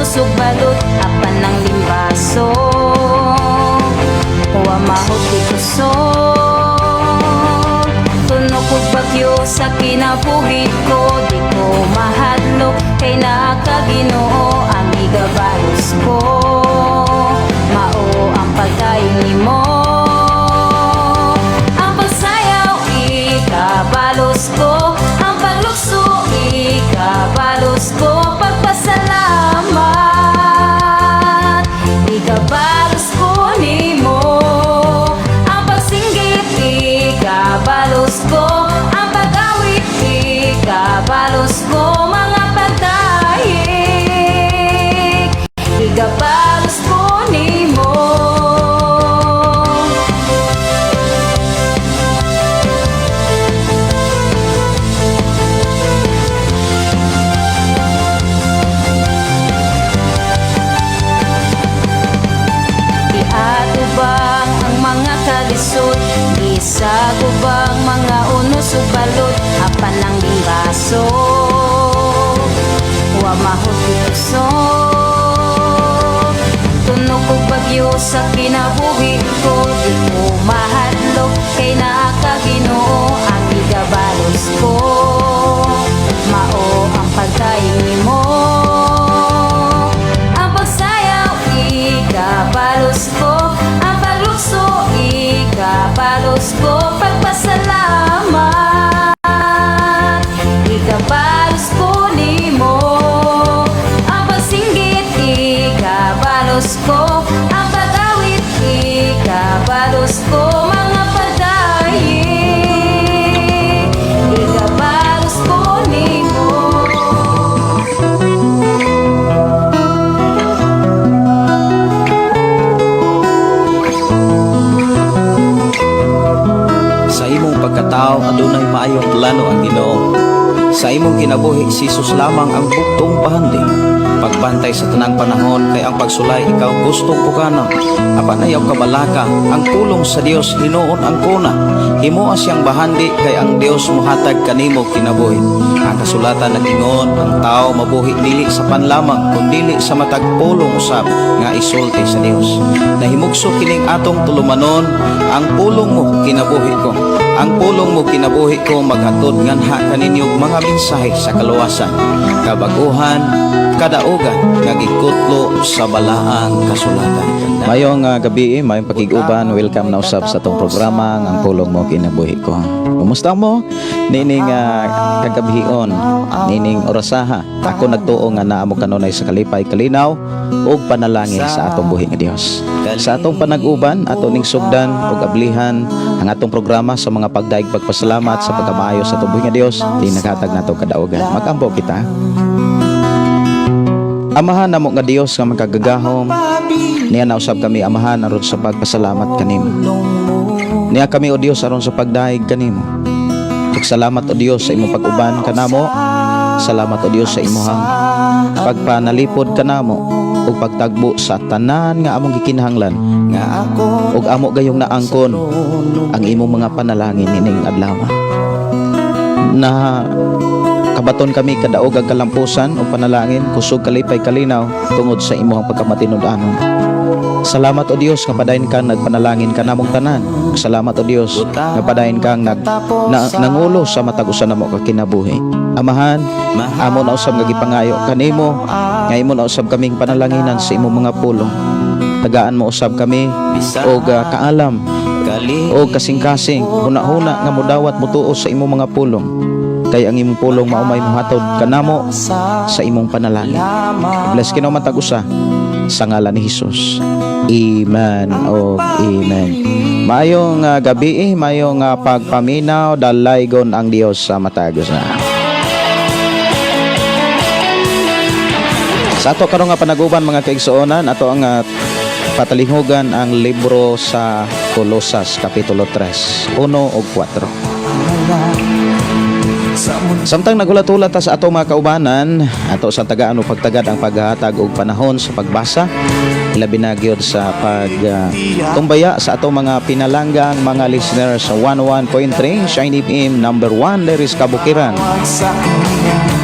unos ug balot apan ng limbaso. Wa mahot ikuso, tunog ug bagyo sa kinabuhi ko. Di ko mahadlok kay nakaginoo ang igabalos ko. Mao ang pagdayon nimo, ang pagsayaw ikabalos ko, ang paglukso ikabalos ko. Pagpasalamat ikabalos ko nimo, ang pagsinggit ikabalos ko, ang pag-awit ikabalos ko. Mga pagdahig ikabalos ko nimo. Iatubang ang mga kalisod, isa kubang mga unos ug balot apan ng limbaso. Wa mahot ikuso, tunog ug bagyo sa kinabuhi ko. Di ko mahadlok kay nakaginoo ang igabalos ko. Mao ang pagdayon nimo, ang pagsayaw ikabalos ko, ang paglukso ikabalos ko. Pagpasalamat ikabalos ko nimo, ang pagsinggit ikabalos ko, ang pag-awit ikabalos ko. Mga pagdahig ikabalos ko nimo. Sa imong pagkatao adunay maayong plano ang Ginoo. Sa imong kinabuhi si Jesus lamang ang buktong pahandi. Pagbantay sa tanang panahon kay ang pagsulay ikaw gustong pukanon. Apan ayaw kabalaka ang pulong sa Dios hinuon ang kuna. Himo siyang bahandi kay ang Dios mohatag kanimo kinabuhi. Ang kasulatan nagingon ang tao mabuhi dili sa panlamang kundi sa matag pulong usab nga isulti sa Dios. Nahimugso kining atong tulumanon, ang pulong mo kinabuhi ko. Ang pulong mo kinabuhi ko maghatod nganha kaninyong mga mensahe sa kaluwasan, kabaguhan, kadaugan nga gikutlo sa balaang kasulatan. Mayong gabi, mayong pakiguban. Welcome na usab sa itong programa ang pulong mo kinabuhi ko. Kumusta mo? Nining kagabihon, nining orasaha. Ako nagtuo nga naamo kanunay sa kalipay kalinaw ug panalangin sa atong buhi nga Dios. Sa atong panag-uban, ato ning sugdan ug ablihan ang atong programa sa mga pagdaig pagpasalamat sa pagkamaayo sa atong buhi nga Dios. Di naghatag nato kadaugan. Magampo kita. Amahan namo nga Dios nga magkagagahom. Niya na usab kami amahan aron sa pagpasalamat kanimo. Niya kami o Dios aron sa pagdaig kanimo. Salamat o Dios sa imong pag-uban kanamo. Salamat o Dios sa imong pagpanalipod kanamo ug pagtagbo sa tanan nga among gikinahanglan. Ug amo gayong naangkon ang imong mga panalangin nining adlaw. Na kabaton kami kadaog ag kalampusan o panalangin kusog kalipay kalinaw tungod sa imong pagkamatinud-anon. Salamat o Dios nga padayon kang nagpanalangin kanamong tanan. Salamat o Dios nga padayon kang nangulo sa matag usa namo ka kinabuhi. Amahan, amo na usab nga gipangayo kanimo nga imo na usab kaming panalanginan sa imong mga pulong. Tagaan mo usab kami og kaalam o kasing-kasing huna-huna nga modawat mutuo sa imong mga pulong. Kay ang imong pulong maumay mohatod kanamo sa imong panalangin. Bless kinaw matag usa sa ngalan ni Hesus. Amen o amen. Mayong gabi, mayong pagpaminaw, dalaygon ang Dios sa matag usa. Sa ato karon nga panaguban mga kaigsuonan, ato ang patalinghogan ang libro sa Colosas kapitulo 3, 1 ug 4. Samtang nagulat-ulat ta sa ato mga kaubanan, ato sa tagaan o pagtagad ang paghatag og panahon sa pagbasa, labi na gyud sa tumbaya sa ato mga pinalanggang mga listeners sa 101.3 Shine FM number 1 Leris Kabukiran.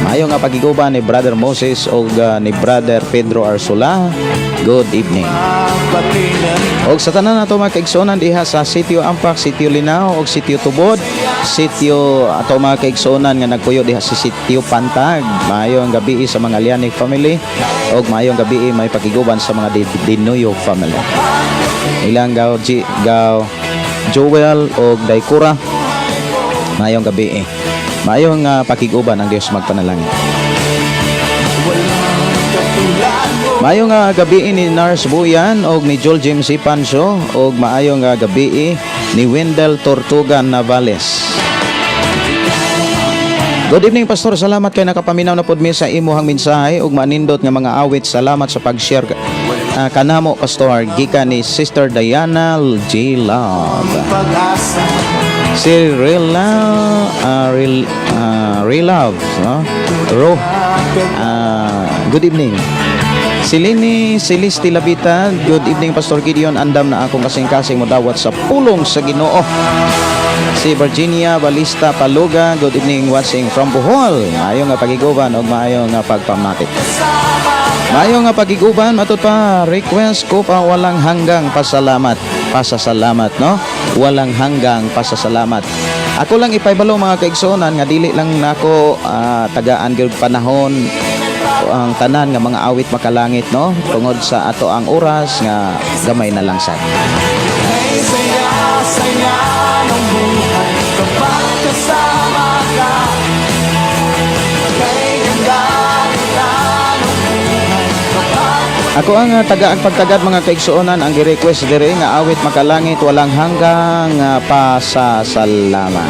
Maayo nga pagiguban ni Brother Moses o ni Brother Pedro Arsula. Good evening. Og sa tanan nato mga kaigsuonan diha sa Sitio Ampak, Sitio Linao og Sitio Tubod, Sitio ato mga kaigsuonan nga nagpuyo diha sa Sitio Pantag. Maayong gabi sa mga Lianic family og maayong gabi may pakiguban sa mga Dinuyo family. Ilang gaw Joel og Daikura. Maayong gabi. Maayong pakiguban ang Dios magpanalangin. Maayong gabi ni Nars Buyan og ni Joel James Pancho og maayong gabi ni Wendell Tortugan Navales. Good evening Pastor, salamat kay nakapaminaw na pod mi sa imuhang mensahe ug manindot nga mga awit. Salamat sa pag-share kanamo Pastor gikan ni Sister Diana J. Love. Si Relove, no? Good evening. Si Lini Celeste Labita, good evening Pastor Gideon, andam na akong kasing-kasing modawat sa pulong sa Ginoo. Si Virginia Balista Paluga, good evening watching from Bohol. Maayo nga pagiguban og maayo nga pagpamatik. Maayo nga pagiguban matud pa request ko pa walang hanggang pasasalamat, no? Walang hanggang pasasalamat. Ako lang ipaybalo mga kaigsuonan nga dili lang nako tagaan gyud panahon ang tanan nga mga awit makalangit, no? Tungod sa ato ang oras nga gamay na lang sad. Ako ang tagaan pagtagad mga kaigsuonan ang gi-request dire nga awit makalangit walang hanggang pasasalamat.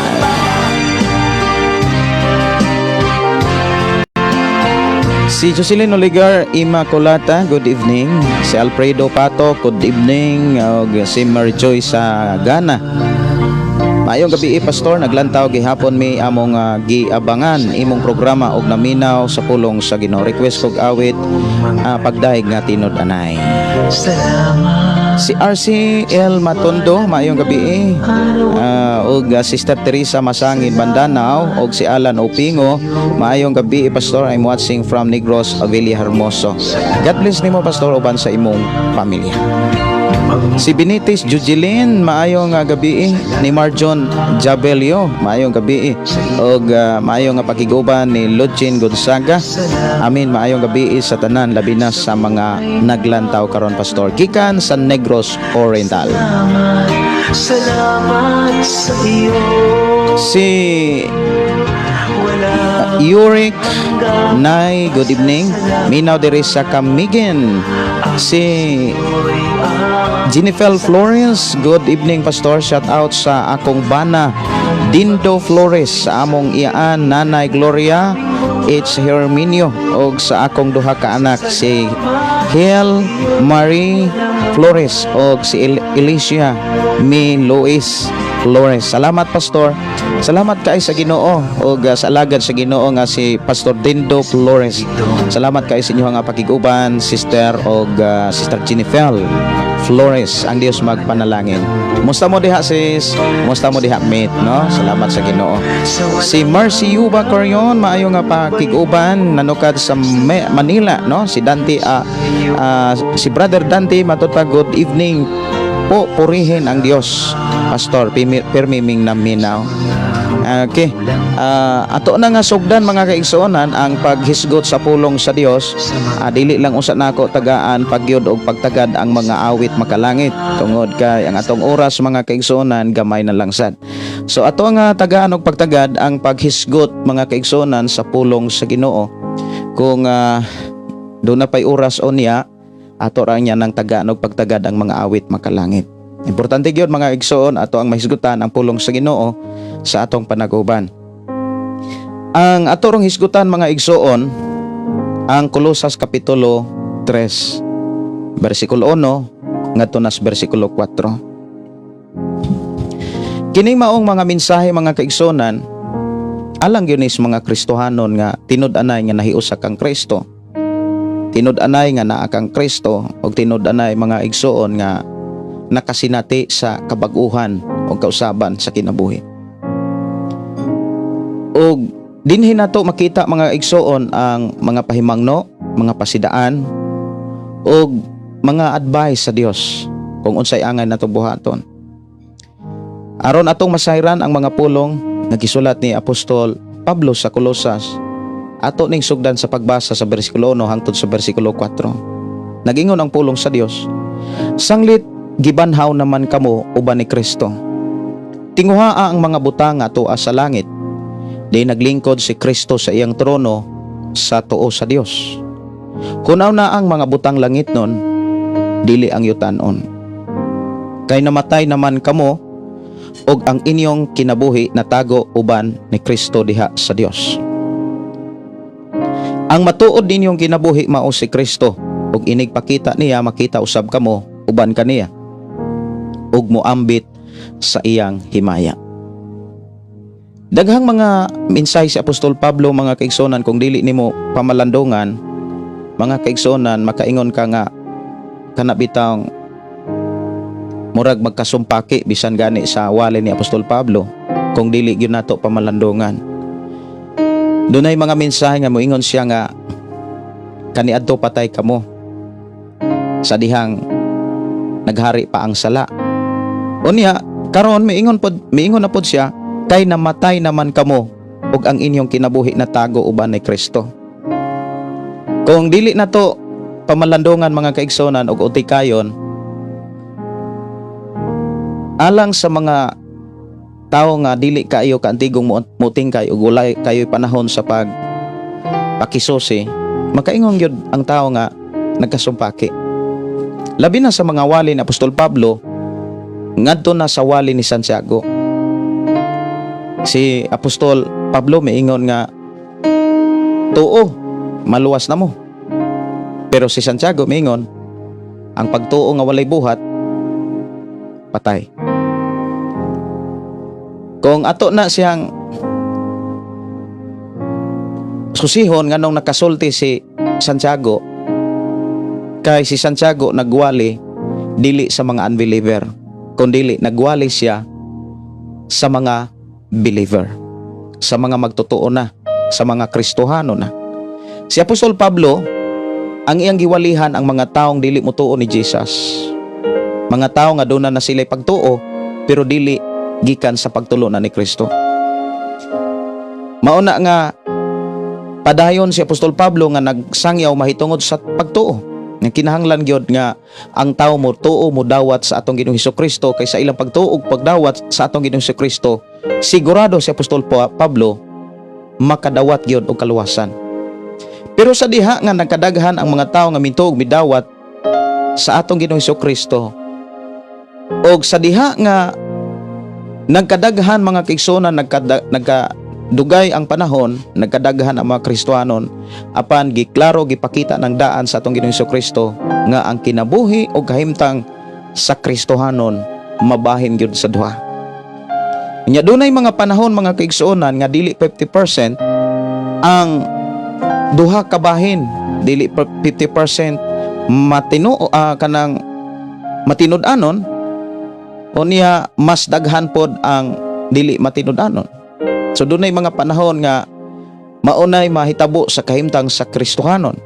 Si Jocelyn Oligar Immaculata, good evening. Si Alfredo Pato, good evening. Og si Mary Joy sa Ghana. Maayong gabi Pastor, naglantaw gihapon mi among giabangan imong programa og naminaw sa pulong sa Ginoo. Request kog awit pagdaig nga tinud anay. Si RC L Matondo, maayong gabi og Sister Teresa Masangin Bandanao og si Alan Opingo, maayong gabi Pastor. I'm watching from Negros, Avila Hermoso. God bless nimo Pastor uban sa imong pamilya. Si Benites Jujilin, maayong gabi ni Marjon Jabelio, maayong gabi og maayong pakiguban ni Luchin Gonzaga. Amin, maayong gabi sa tanan labi na sa mga naglantaw karon Pastor gikan sa Negros Oriental. Salamat sa iyo. Si Yurik Nay, good evening. Minaw diri sa Camiguin. Si Jennifer Flores, good evening Pastor. Shout out sa akong bana Dindo Flores, sa among iyaan Nanay Gloria H. Herminio og sa akong duha ka anak si Hel Marie Flores og si Alicia Mi Luis Flores. Salamat Pastor. Salamat kay sa Ginoo og sa alagad sa Ginoo nga si Pastor Dindo Flores. Salamat kay sa inyo nga pakiguban Sister og Sister Jennifer Flores. Ang Dios magpanalangin. Musta mo diha sis? Musta mo diha mate, no? Salamat sa Ginoo. Si Mercy Yuba Corion, maayo nga pakiguban nanukad sa Manila, no? Si Dante si Brother Dante matutag good evening po, purihin ang Dios Pastor permiming naminaw. Okay. Ato na nga sugdan mga kaigsuonan ang paghisgot sa pulong sa Dios. Dili lang usa nako tagaan pagyud og pagtagad ang mga awit makalangit tungod kay ang atong oras mga kaigsuonan gamay na lang sad. So ato nga tagaan og pagtagad ang paghisgot mga kaigsuonan sa pulong sa Ginoo. Kung doon na pay oras o niya, ato ra niya nang tagaan og pagtagad ang mga awit makalangit. Importante gyud mga igsoon ato ang mahisgutan ang pulong sa Ginoo sa atong panaguban. Ang ato rong hisgutan mga igsoon ang Kolosas kapitulo 3 bersikulo 1 ngadto nas bersikulo 4. Kining maong mga mensahe mga kaigsonan alang yun is mga Kristohanon nga tinud-anay nga nahiusa kang Kristo. Tinud-anay nga naa kang Kristo o tinud-anay mga igsoon nga nakasinati sa kabaguhan o kausaban sa kinabuhi. O dinhi nato makita mga igsoon ang mga pahimangno, mga pasidaan o mga advice sa Dios kung unsay angay nato buhaton. Aron atong masayran ang mga pulong nagisulat ni Apostol Pablo sa Colosas, ato ning sugdan sa pagbasa sa bersikulo 1 hangtod sa bersikulo 4. Nagingon ang pulong sa Dios, sanglit gibanhaw naman kamo uban ni Kristo. Tinguhaa ang mga butang atoa sa langit, di naglingkod si Kristo sa iyang trono sa tuo sa Dios. Kunaw na ang mga butang langit nun, dili ang yutan-on. Kay namatay naman kamo, og ang inyong kinabuhi natago uban ni Kristo diha sa Dios. Ang matuod ninyong kinabuhi mao si Kristo, ug inig pakita niya makita usab kamo uban kaniya, ug moambit sa iyang himaya. Daghang mga mensahe si Apostol Pablo mga kaigsonan, kung dili nimo pamalandongan mga kaigsonan, makaingon ka nga kanabitang murag magkasumpaki bisan gani sa wali ni Apostol Pablo kung dili gyud nato pamalandongan. Dunay mga mensahe nga moingon siya nga kaniadto patay kamo sa dihang naghari pa ang sala. Unya karon miingon na pod siya, kay namatay naman kamo ug ang inyong kinabuhi natago uban ni Kristo. Kung dili nato pamalandongan mga kaigsonan ug utikayon, alang sa mga tao nga dili kaayo kaantigong muting kay ug walay kayo panahon sa pakisusi, makaingon gyud ang tao nga nagkasumpaki. Labi na sa mga wali ni Apostol Pablo ngadto na sa wali ni Santiago. Si Apostol Pablo miingon nga tuo maluwas na mo, pero si Santiago miingon ang pagtuo nga walay buhat patay. Kung ato na siyang susihon nganong nakasulti si Santiago, kay si Santiago nagwali dili sa mga unbeliever, kundi nagwali siya sa mga believer, sa mga magtotoo na, sa mga Kristohano na. Si Apostol Pablo, ang iyang giwalihan ang mga taong dili motuo ni Jesus, mga tao nga doon na sila'y pagtuo pero dili gikan sa pagtulo na ni Kristo. Mauna nga padayon si Apostol Pablo nga nagsangyaw mahitungod sa pagtuo. Nga kinahanglan gyud nga ang tao mo tuo mo dawat sa atong Ginoong Hesukristo, kaysa ilang pagtuo ug pagdawat sa atong Ginoong Hesukristo, sigurado si Apostol Pablo makadawat gyud og kaluwasan. Pero sa diha nga nagkadaghan ang mga tao nga mintuog midawat sa atong Ginoong Hesukristo, og sa diha nga nagkadaghan mga kaigsonan, nagkadugay ang panahon, nagkadaghan ang mga Kristohanon, apan giklaro gipakita ng daan sa atong Ginoong Hesukristo nga ang kinabuhi o kahimtang sa Kristohanon mabahin gyud sa duha. Nya dunay mga panahon mga kaigsuonan nga dili 50% ang duha ka bahin, dili 50% kanang matinud-anon, o niya mas daghan pod ang dili matinud-anon. So dunay mga panahon nga maunay mahitabo sa kahimtang sa Kristohanon.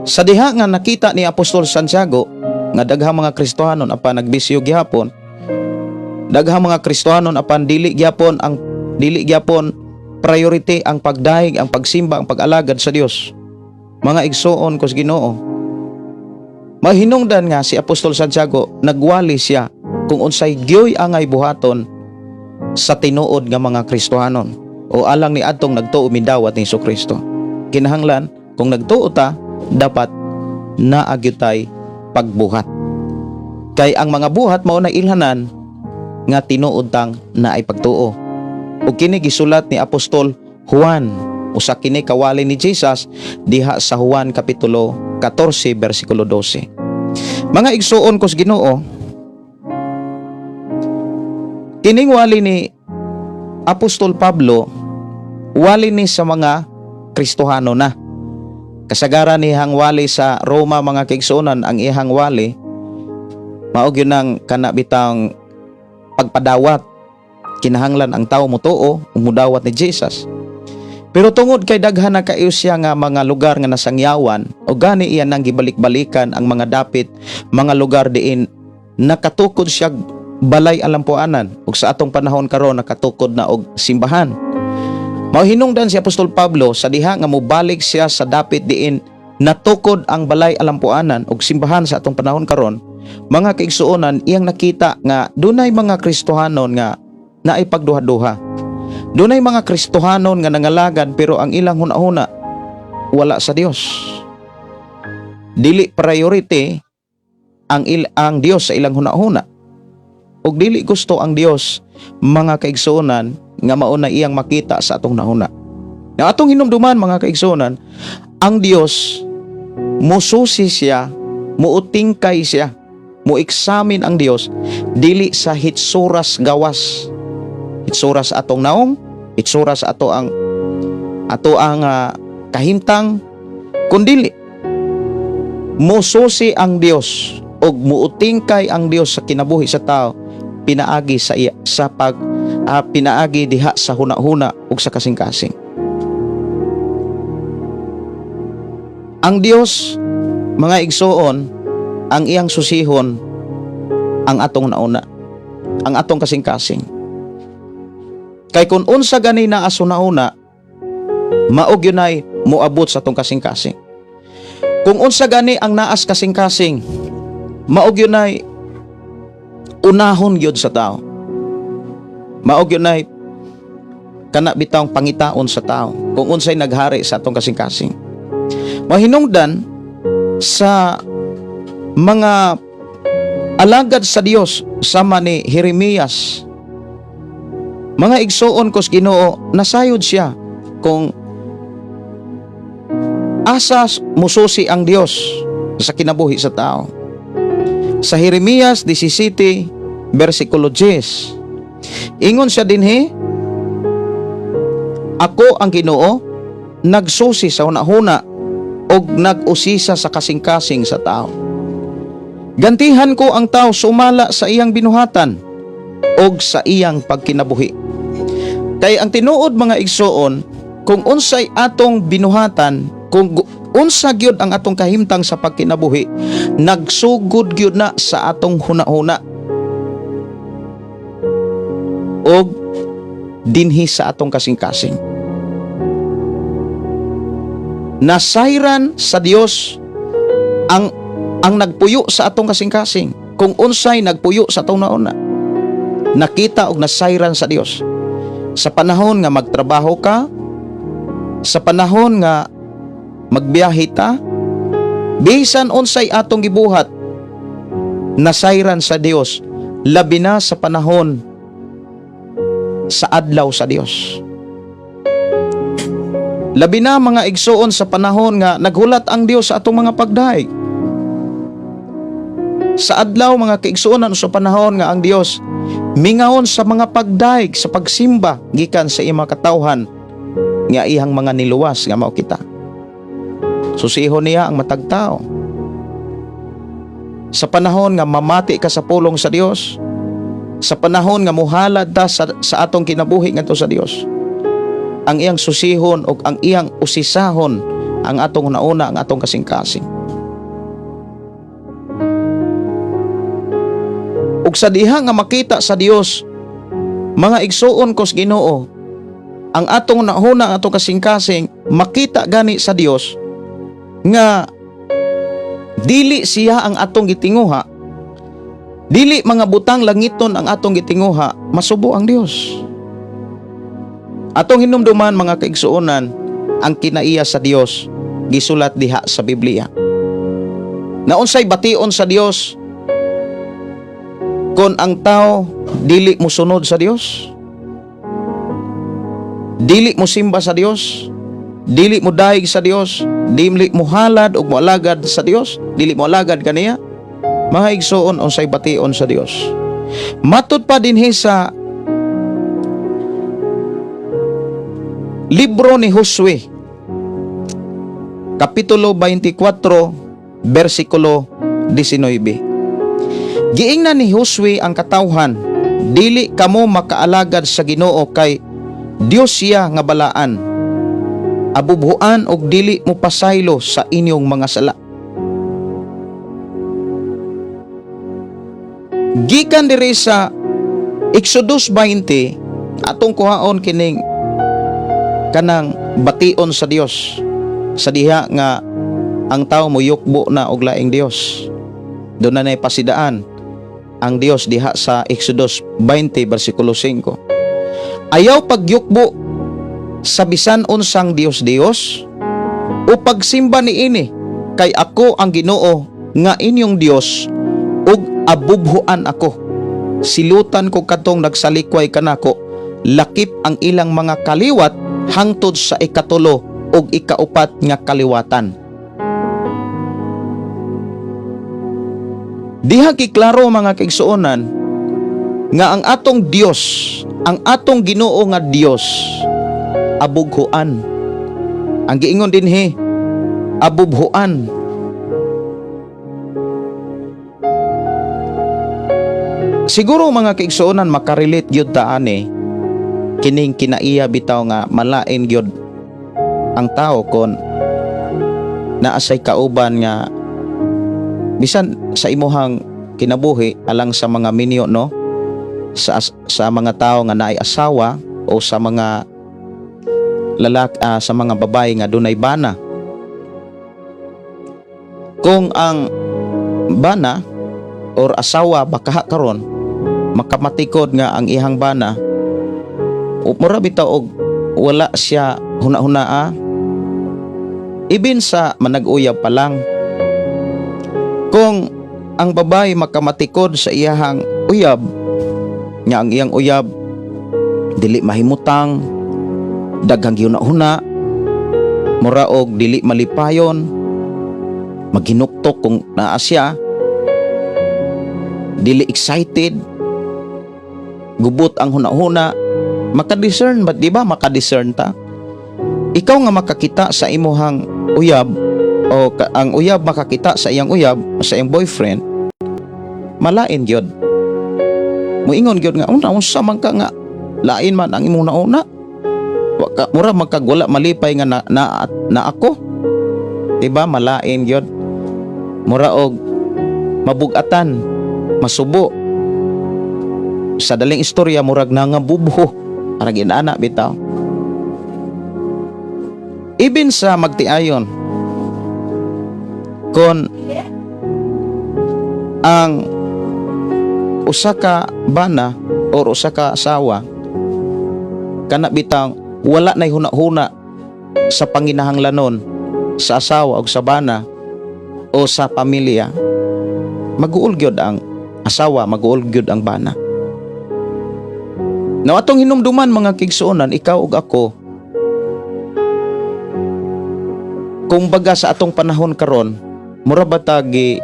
Sa diha nga nakita ni Apostol Santiago nga daghang mga Kristohanon apan nagbisyo gihapon, daghang mga Kristohanon apan dili gyapon priority ang pagdaig, ang pagsimba, ang pag-alagad sa Dios. Mga igsoon kos Ginoo, mahinungdan nga si Apostol Santiago nagwali siya kung unsay gyoy angay buhaton sa tinuod nga mga Kristohanon o alang ni adtong nagtuo midawat ni Hesukristo. Kinahanglan kung nagtuo ta, dapat naagyutay pagbuhat, kay ang mga buhat mao na ilhanan nga tinuod tang naay pagtuo. O kini gisulat ni Apostol Juan, usa kini kawali ni Jesus diha sa Juan kapitulo 14 bersikulo 12. Mga igsuon kos Ginoo, kining wali ni Apostol Pablo wali ni sa mga Kristohano na. Kasagaran ni ihang wali sa Roma mga kaigsuonan, ang ihang wali maog yun ang kanabitang pagpadawat. Kinahanglan ang tao mutuo umudawat ni Jesus. Pero tungod kay daghan na kayo siya nga mga lugar nga nasangyawan, o gani iyan nang gibalik-balikan ang mga dapit, mga lugar diin nakatukod siya balay alampuanan, ug sa atong panahon karon nakatukod na og simbahan. Mao hinungdan si Apostol Pablo sa diha nga mobalik siya sa dapit diin natukod ang balay alampuanan ug simbahan sa atong panahon karon. Mga kaigsuonan, iyang nakita nga dunay mga Kristohanon nga naay pagduha-duha. Dunay mga Kristohanon nga nangalagad pero ang ilang hunahuna wala sa Dios. Dili priority ang Dios sa ilang hunahuna. Ug dili gusto ang Dios mga kaigsuonan nga mao na iyang makita sa atong nahuna. Na atong hinumduman mga kaigsuonan, ang Dios mususi siya, muutingkay siya, mueksamin ang Dios dili sa hitsuras gawas. Hitsuras atong naong, hitsuras ato ang kahimtang, kundili mususi ang Dios ug muutingkay ang Dios sa kinabuhi sa tao pinaagi pinaagi diha sa hunahuna ug sa kasing-kasing. Ang Dios mga igsoon, ang iyang susihon ang atong nauna, ang atong kasing-kasing. Kay kun unsa gani naa sunauna, maog yun ay moabot sa atong kasing-kasing. Kung unsa gani ang naas kasing-kasing, maog yun ay unahon gyud sa tao. Maog yun ay kana bitawng pangitaon sa tao kung unsay naghari sa atong kasing-kasing. Mahinungdan sa mga alagad sa Dios sama ni Jeremias, mga igsoon kos Ginoo, nasayod siya kung asas mususi ang Dios sa kinabuhi sa tao. Sa Jeremias 17 versikulo 10, ingon siya dinhi, ako ang Ginoo nagsusi sa hunahuna og nag-usisa sa kasing-kasing sa tao. Gantihan ko ang tao sumala sa iyang binuhatan og sa iyang pagkinabuhi. Kay ang tinuod mga igsoon, kung unsay atong binuhatan, kung unsa gyud ang atong kahimtang sa pagkinabuhi, nagsugod gyud na sa atong hunahuna og dinhi sa atong kasing-kasing. Nasayran sa Dios ang nagpuyo sa atong kasing-kasing. Kung unsay nagpuyo sa atong nauna, nakita og nasayran sa Dios. Sa panahon nga magtrabaho ka, sa panahon nga magbiyahe ta, bisan unsay atong gibuhat, nasayran sa Dios, labi na sa panahon sa adlaw sa Dios. Labi na mga igsoon sa panahon nga naghulat ang Dios sa atong mga pagdaig. Sa adlaw mga kaigsuonan sa panahon nga ang Dios mingaon sa mga pagdaig sa pagsimba gikan sa imong katawhan nga iyang mga niluwas nga mao kita. Susihon niya ang matag tao. Sa panahon nga mamati ka sa pulong sa Dios, sa panahon nga muhalad ta sa atong kinabuhi ngadto sa Dios, ang iyang susihon o ang iyang usisahon ang atong nauna, ang atong kasing-kasing. Ug sa diha nga makita sa Dios, mga igsuon kos Ginoo, ang atong nauna, ang atong kasing-kasing, makita gani sa Dios nga dili siya ang atong gitinguha, dili mga butang langiton ang atong gitinguha, masubo ang Dios. Atong hinumduman mga kaigsuonan, ang kinaiya sa Dios gisulat diha sa Biblia. Naunsay bation sa Dios kung ang tao dili mosunod sa Dios, dili mo simba sa Dios, dili mo daig sa Dios, dili mo halad o moalagad sa Dios, dili mo alagad kaniya, mga igsoon unsay bation sa Dios. Matud pa dinhi sa Libro ni Josue, Kapitulo 24, versikulo 19. Giingnan ni Josue ang katawhan, dili kamo makaalagad sa Ginoo kay Dios siya nga balaan. Abubuhan og dili mo pasaylo sa inyong mga sala. Gikan diri sa Exodus 20, atong kuhaon kining kanang bation sa Dios. Sa diha nga ang tao mo yukbo na og laing Dios. Doon na pasidaan ang Dios diha sa Exodus 20 versikulo 5. Ayaw pagyukbo sa bisan unsang Dios o pagsimba niini kay ako ang Ginoo nga inyong Dios ug abubhuan ako. Silutan ko katong nagsalikway kanako, lakip ang ilang mga kaliwat hangtod sa ikatulo ug ikaupat nga kaliwatan. Diha kiklaro mga kaigsuonan nga ang atong Dios, ang atong Ginoo nga Dios, abughuan. Ang giingon dinhi, abubhuan. Siguro mga kaigsuonan makarelate gyud ta ani kining kinaiya bitaw nga malain gyud ang tao kon naasay kauban nga bisan sa imuhang kinabuhi alang sa mga minyo no, sa mga tao nga naay asawa o sa mga sa mga babae nga dunay bana. Kung ang bana or asawa baka karon makamatikod nga ang ihang bana, mura bitaw og wala siya huna-hunaa, ibin sa manag-uyab pa lang. Kung ang babae makamatikod sa iyahang uyab, nga ang iyang uyab dili mahimutang, daghang huna-huna, mura og dili malipayon, maghinuktok kung naa siya, dili excited, gubot ang huna-huna, makadiscern ba, di ba makadiscern ta? Ikaw nga makakita sa imuhang uyab o ang uyab makakita sa iyang uyab, sa iyang boyfriend, malain gyud. Muingon gyud nga unsa man ka nga lain man ang imong nauna. Mura magkagwala malipay nga na ako. Di ba malain gyud. Mura og mabugatan, masubo. Sa daling istorya murag nangabubo, arag inana bitaw. Ibin sa magtiayon, kon ang usa ka bana or usa ka asawa kana bitang wala nay huna-huna sa panginahanglanon sa asawa o sa bana o sa pamilya, maguol gyud ang asawa, maguol gyud ang bana. Now atong hinumduman mga kigsuonan, ikaw ug ako, kung baga sa atong panahon karon, mura ba tagi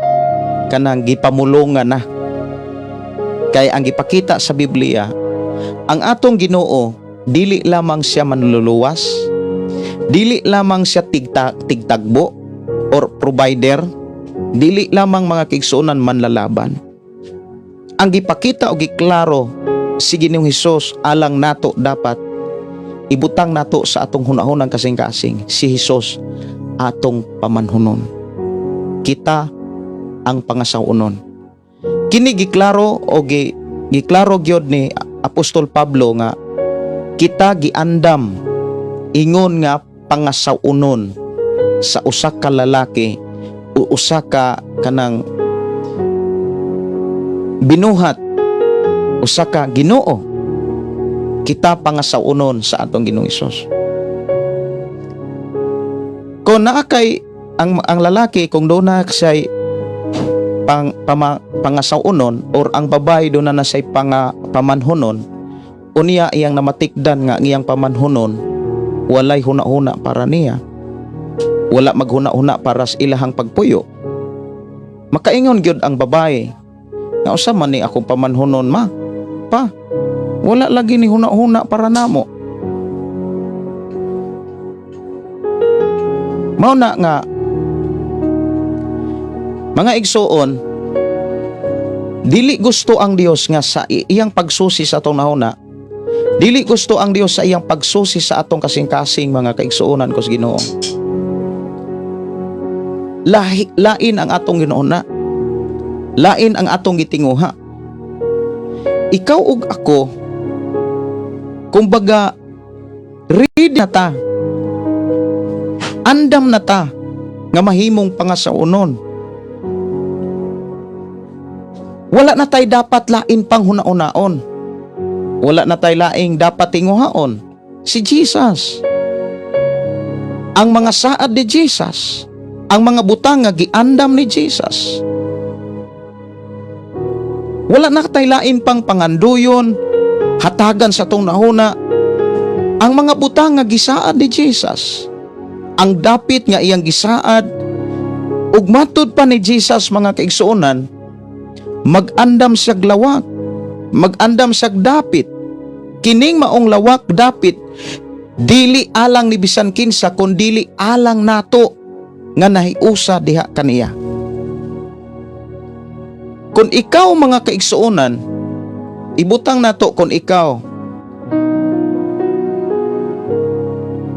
kanang gipamulongan na. Kay ang gipakita sa Biblia, ang atong Ginoo dili lamang siya manluluwas, dili lamang siya tigtagbo or provider, dili lamang mga kigsuonan manlalaban. Ang gipakita o giklaro si Ginoong Hesus alang nato dapat ibutang nato sa atong hunahunang kasing-kasing, si Hesus atong pamanhunon. Kita ang pangasaunon. Kini giklaro o giklaro gyud ni Apostol Pablo nga kita giandam ingon nga pangasaunon sa usa ka lalaki o usa ka kanang binuhat, usa ka Ginoo. Kita pangasaunon sa atong Ginoong Hesus. Kung naa kay ang lalaki, kung doon na siya'y pangasaunon or ang babae doon na siya'y pamanhunon, unya iyang namatikdan nga iyang pamanhunon walay huna-huna para niya, wala maghuna-huna para sa ilahang pagpuyo, makaingon gyud ang babae nga usa man ni akong pamanhunon pa, wala lagi ni huna-huna para namo. Mao na nga mga igsoon, dili gusto ang Dios nga sa iyang pagsusi sa atong nahuna. Dili gusto ang Dios sa iyang pagsusi sa atong kasing-kasing mga kaigsuonan kos Ginoo. Lain ang atong ginuna. Lain ang atong gitinguha. Ikaw ug ako, kumbaga, ready na ta. Andam na ta nga mahimong pangasaunon. Wala na tay dapat lain pang hunaonaon. Wala na tay laing dapat tinguhaon. Si Jesus. Ang mga saad ni Jesus. Ang mga butang nga giandam ni Jesus. Wala na tay lain pang panganduyon, hatagan sa tong nahuna. Ang mga butang nga gisaad ni Jesus. Ang dapit nga iyang gisaad, ug matud pa ni Jesus mga kaigsuonan, mag-andam siyag lawak, mag-andam siyag dapit. Kining maong lawak dapit, dili alang ni bisan kinsa, kundili alang nato nga nahiusa diha kaniya. Kung ikaw mga kaigsuonan, ibutang nato kung ikaw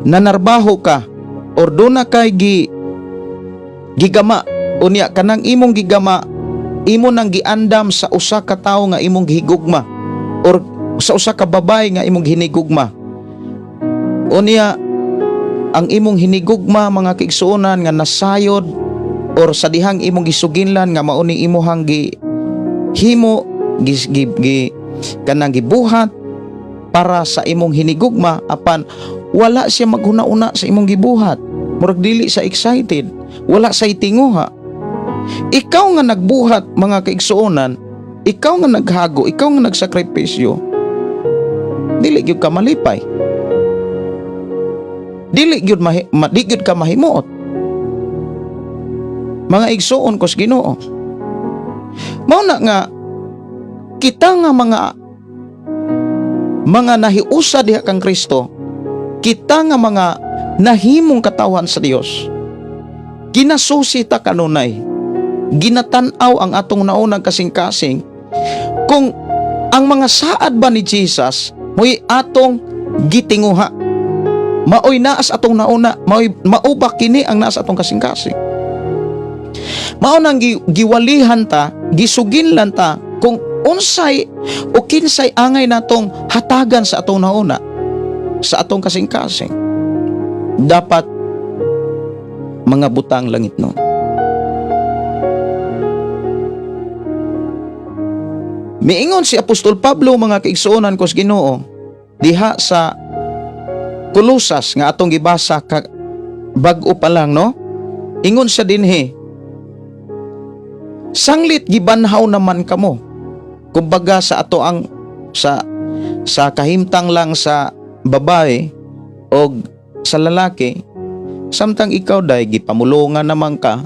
nanarbaho ka or doon na kay gigama, unya kanang imong gigama, imo nang giandam sa usa ka tawo nga imong gihigugma or sa usa ka babay nga imong hinigugma. Unya ang imong hinigugma mga kaigsuonan nga nasayod or sa dihang imong gisuginlan nga mao ni imong himo kanang gibuhat para sa imong hinigugma, apan wala siya maghuna-una sa imong gibuhat, murag dili sa excited, wala sa itinguha. Ikaw nga nagbuhat mga kaigsuonan, ikaw nga naghago, ikaw nga nagsakripisyo, dili gyud ka malipay, dili gyud ka mahimuot mga igsuon kos Ginoo. Mao na nga kita nga mga nahiusa diha kang Kristo, kita nga mga nahimong katawan sa Dios, ginasusi ta kanunay, ginatan-aw ang atong naunang kasing-kasing. Kung ang mga saad ba ni Jesus mo'y atong gitinguha, maoy naas atong nauna, mauba kini ang naas atong kasing-kasing. Mao nang giwalihan ta, gisuginlan ta kung unsay o kinsay angay natong hatagan sa atong nauna, sa atong kasing-kasing. Dapat mga butang langit nun. Miingon si Apostol Pablo mga kaigsuonan kos Ginoo diha sa Kolosas nga atong gibasa bag-o pa lang, no? Ingon siya dinhi, sanglit gibanhaw naman kamo, kumbaga sa ato ang sa kahimtang lang sa babae o sa lalaki, samtang ikaw day gipamulungan naman ka,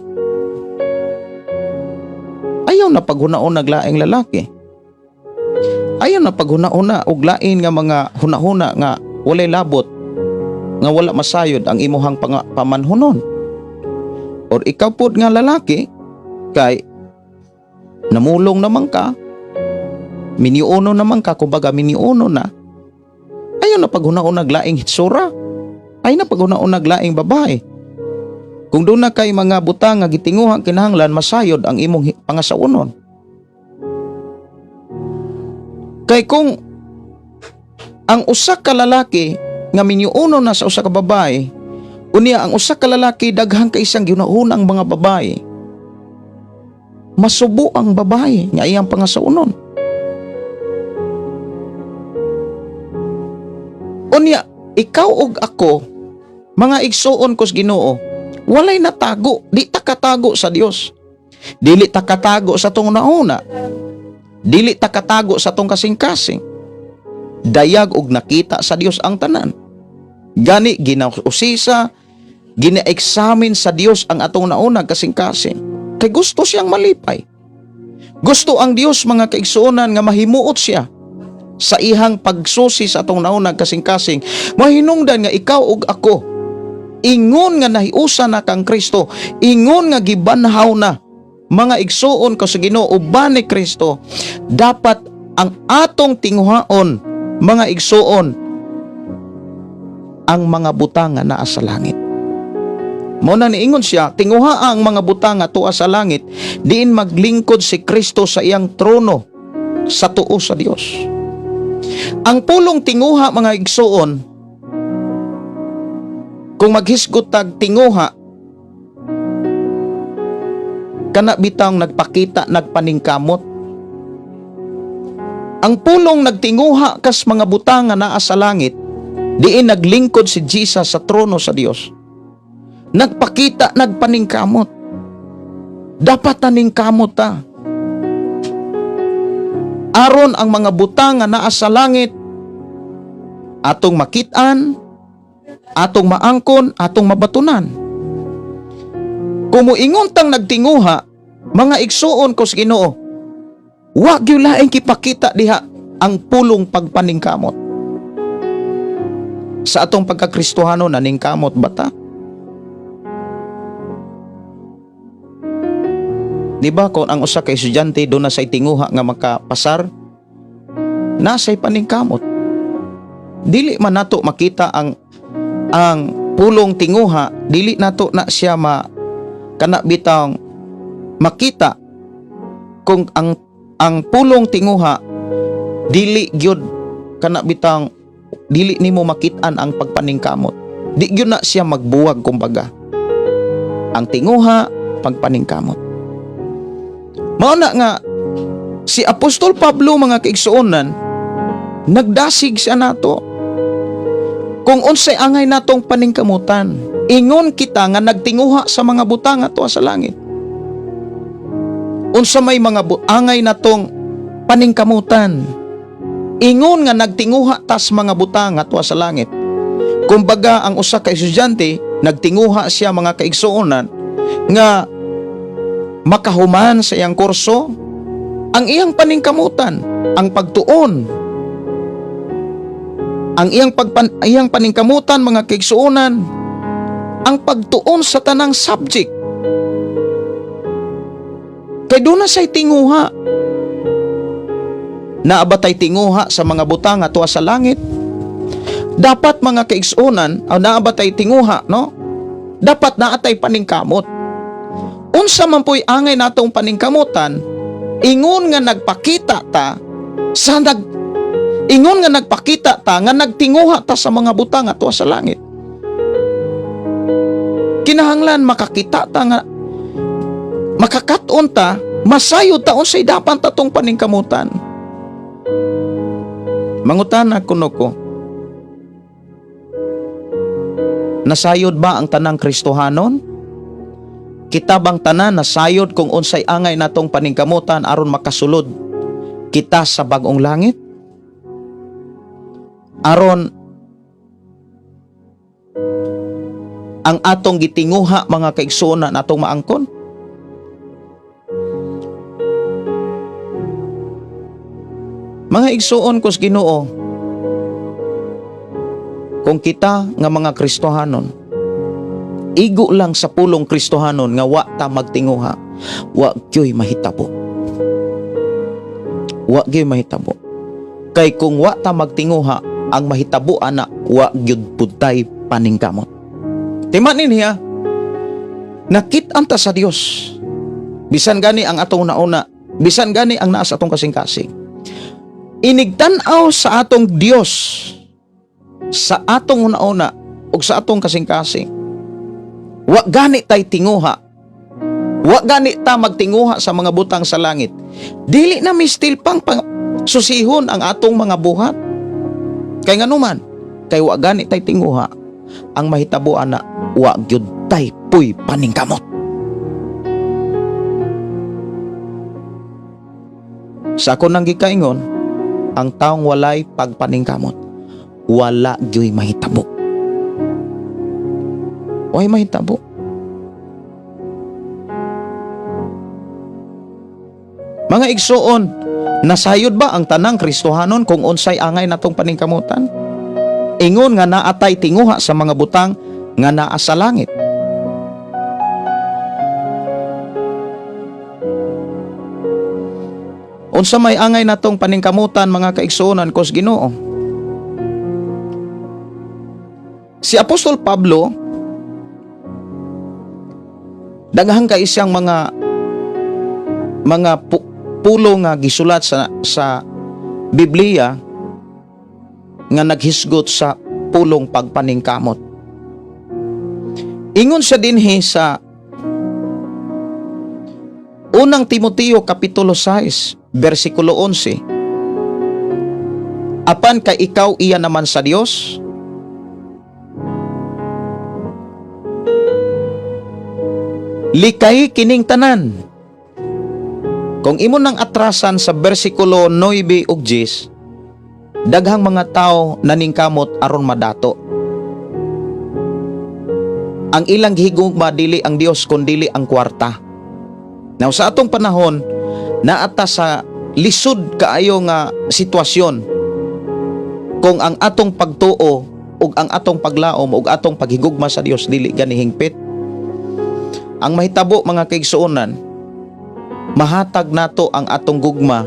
ayaw na paghunaon naglaing lalaki, ayaw na paghunauna og lain nga mga hunahuna nga walay labot, nga wala masayod ang imuhang pamanhunon. Or ikaw pod nga lalaki, kay namulong naman ka, miniuno naman ka, kumbaga miniuno na, ayaw na paghunaon naglaing hitsura, ayaw na paghunaon naglaing babae. Kung doon na kay mga butang nga gitinguhang kinahanglan, masayod ang imong pangasaunon. Kay kung ang usa ka lalaki nga miniuno na sa usa ka babae, unya ang usa ka lalaki daghang kaisang ginahunang mga babae, masubo ang babae nga iyang pangasaunon. Unya ikaw ug ako mga igsuon kos Ginoo, walay natago, di ta katago sa Dios, dili ta katago sa tong nauna, dili ta katago sa tong kasing-kasing. Dayag og nakita sa Dios ang tanan. Gani ginausisa, gina-examine sa Dios ang atong naunang kasing-kasing. Kay gusto siyang malipay. Gusto ang Dios mga kaigsuonan nga mahimuot siya sa ihang pagsusi sa atong naunang kasing-kasing. Mahinungdan nga ikaw ug ako ingon nga nahiusa na kang Kristo, ingon nga gibanhaw na mga igsuon ko sa Ginoo uban ni Kristo, dapat ang atong tinguhaon mga igsuon ang mga butang nga naa sa langit. Mao na niingon siya, tinguha ang mga butang nga tuwa sa langit, diin maglingkod si Kristo sa iyang trono sa tuo sa Dios. Ang pulong tinguha mga igsuon, kung maghisgot tag tinguha, kana bitang nagpakita, nagpaningkamot. Ang pulong nagtinguha kas mga butang nga naa sa langit, diin naglingkod si Jesus sa trono sa Dios. Nagpakita, nagpaningkamot. Dapat naningkamot ta. Aron ang mga butang nga naa sa langit atong makitaan, atong maangkon, atong mabatunan. Kung muingon tang nagtinguha, mga igsuon ko sa Ginoo, wa gyud laing kipakita diha ang pulong pagpaningkamot. Sa atong pagkakristohano naningkamot bata? Di ba kung ang usa ka estudyante doon na say tinguha nga makapasar, nasay paningkamot. Dili man nato makita ang pulong tinguha, dili nato na siya kana bitang makita kung ang pulong tinguha dili gyud kana bitang dili nimo makitaan ang pagpaningkamot. Di gyud na siya magbuwag kumbaga. Ang tinguha pagpaningkamot. Mao na nga si Apostol Pablo mga kaigsuonan, nagdasig siya nato. Kung unsay angay natong paningkamutan, ingon kita nga nagtinguha sa mga butang ato sa langit. Unsa may mga angay natong paningkamutan, ingon nga nagtinguha tas mga butang ato sa langit. Kumbaga ang usa ka estudyante nagtinguha siya mga kaigsuonan nga makahuman sa iyang kurso, ang iyang paningkamutan, ang pagtuon, ang iyang paningkamutan mga kaigsuonan, ang pagtuon sa tanang subject. Kay doon na siya'y tinguha. Naabatay tinguha sa mga butang ato sa langit. Dapat mga kaigsuonan, naabatay tinguha, no? Dapat naatay paningkamot. Unsa man po'y angay natong paningkamutan, ingon nga nagpakita ta nga nagtinguha ta sa mga butang ato sa langit. Kinahanglan makakita ta nga makakaton ta, masayod ta unsay dapat tatong paningkamutan. Mangutana kuno ko, nasayod ba ang tanang Kristohanon? Kita bang tanan nasayod kung unsay angay natong paningkamutan aron makasulod kita sa bag-ong langit? Aron ang atong gitinguha mga kaigsuonan atong maangkon? Mga igsuon ko sa Ginoo, kung kita nga mga Kristohanon igo lang sa pulong Kristohanon nga wa ta magtinguha, wa gyoy mahitabo. Wa gyoy mahitabo. Kay kung wa ta magtinguha, ang mahitabo ana wa gyud putay paningkamot. Timanin niya, nakit-an ta sa Dios. Bisan gani ang atong nauna, bisan gani ang naa sa atong kasing-kasing. Inigtan-aw sa atong Dios, sa atong nauna ug sa atong kasing-kasing. Wa gani tay tinguha. Wa gani ta magtinguha sa mga butang sa langit. Dili na mistil pang susihon ang atong mga buhat. Kay nganuman, kay wa gani tay tinguha, ang mahitabo ana wa gyud tay puy paningkamot. Sa ako nang gikaingon, ang taong walay pagpaningkamot, wala gyoy mahitabo. Way mahitabo. Mga igsuon, nasayod ba ang tanang Kristohanon kung unsay angay natong paningkamutan? Ingon nga naatay tinguha sa mga butang nga naa sa langit. Unsa may angay natong paningkamutan mga kaigsuonan kos Ginoo? Si Apostol Pablo, daghang kay siyang mga pulo nga gisulat sa Biblia nga naghisgot sa pulong pagpaningkamot. Ingon siya dinhi sa unang Timoteo kapitulo 6 versikulo 11. Apan kay ikaw iya naman sa Dios, likay kining tanan. Kung imo nang atrasan sa bersikulo 9 ug 10, daghang mga tao naningkamot aron madato. Ang ilang higugma dili ang Dios kundi ang kwarta. Now sa atong panahon, naata sa lisod kaayo nga sitwasyon kung ang atong pagtuo ug ang atong paglaom ug atong paghigugma sa Dios dili gani hingpit. Ang mahitabo mga kaigsuonan, mahatag nato ang atong gugma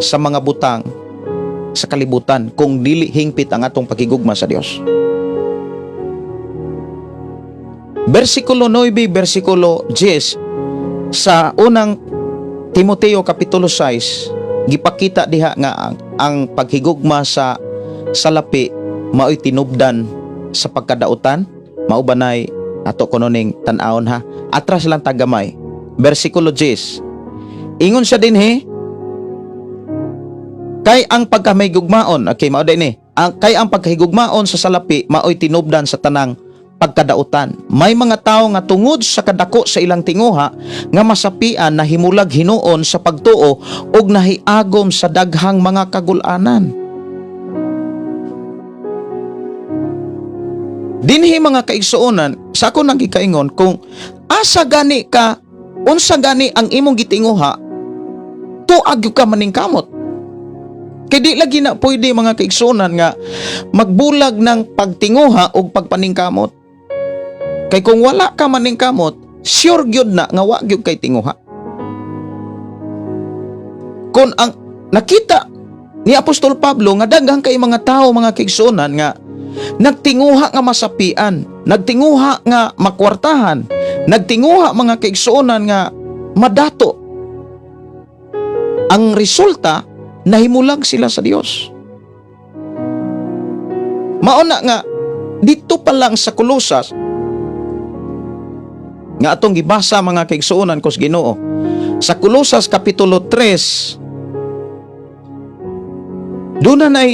sa mga butang sa kalibutan kung dili hingpit ang atong paghigugma sa Dios. Versikulo 9, versikulo 10 sa unang Timoteo kapitulo 6, gipakita diha nga ang paghigugma sa salapi mao'y tinubdan sa pagkadautan, mao banay ato kunoning tan-awon ha. Atras lang tagamay. Versikulo 10. Ingon siya dinhi, kay ang pagkamahigugmaon, okay, mao dinhi. Kay ang pagkahigugmaon sa salapi mao'y tinubdan sa tanang pagkadautan. May mga tao nga tungod sa kadako sa ilang tinguha nga masapian na himulag hinuon sa pagtuo ug nahiagom sa daghang mga kagul-anan. Dinhi mga kaigsuonan, sa ako nang gikaingon kung asa gani ka, unsa gani ang imong gitinguha, tuag ka maningkamot. Kay di lagi na pwede mga kaigsuonan nga magbulag ng pagtinguha o pagpaningkamot. Kay kung wala ka maningkamot, sure gyud na nga wa gyud kay tinguha. Kung ang nakita ni Apostol Pablo nga daghang kay mga tao mga kaigsuonan nga nagtinguha nga masapian, nagtinguha nga makwartahan, nagtinguha mga kaigsuonan nga madato. Ang resulta, nahimulag sila sa Dios. Mauna nga dito pa lang sa Kolosas nga atong gibasa mga kaigsuonan kos Ginoo. Sa Kolosas kapitulo 3, doon na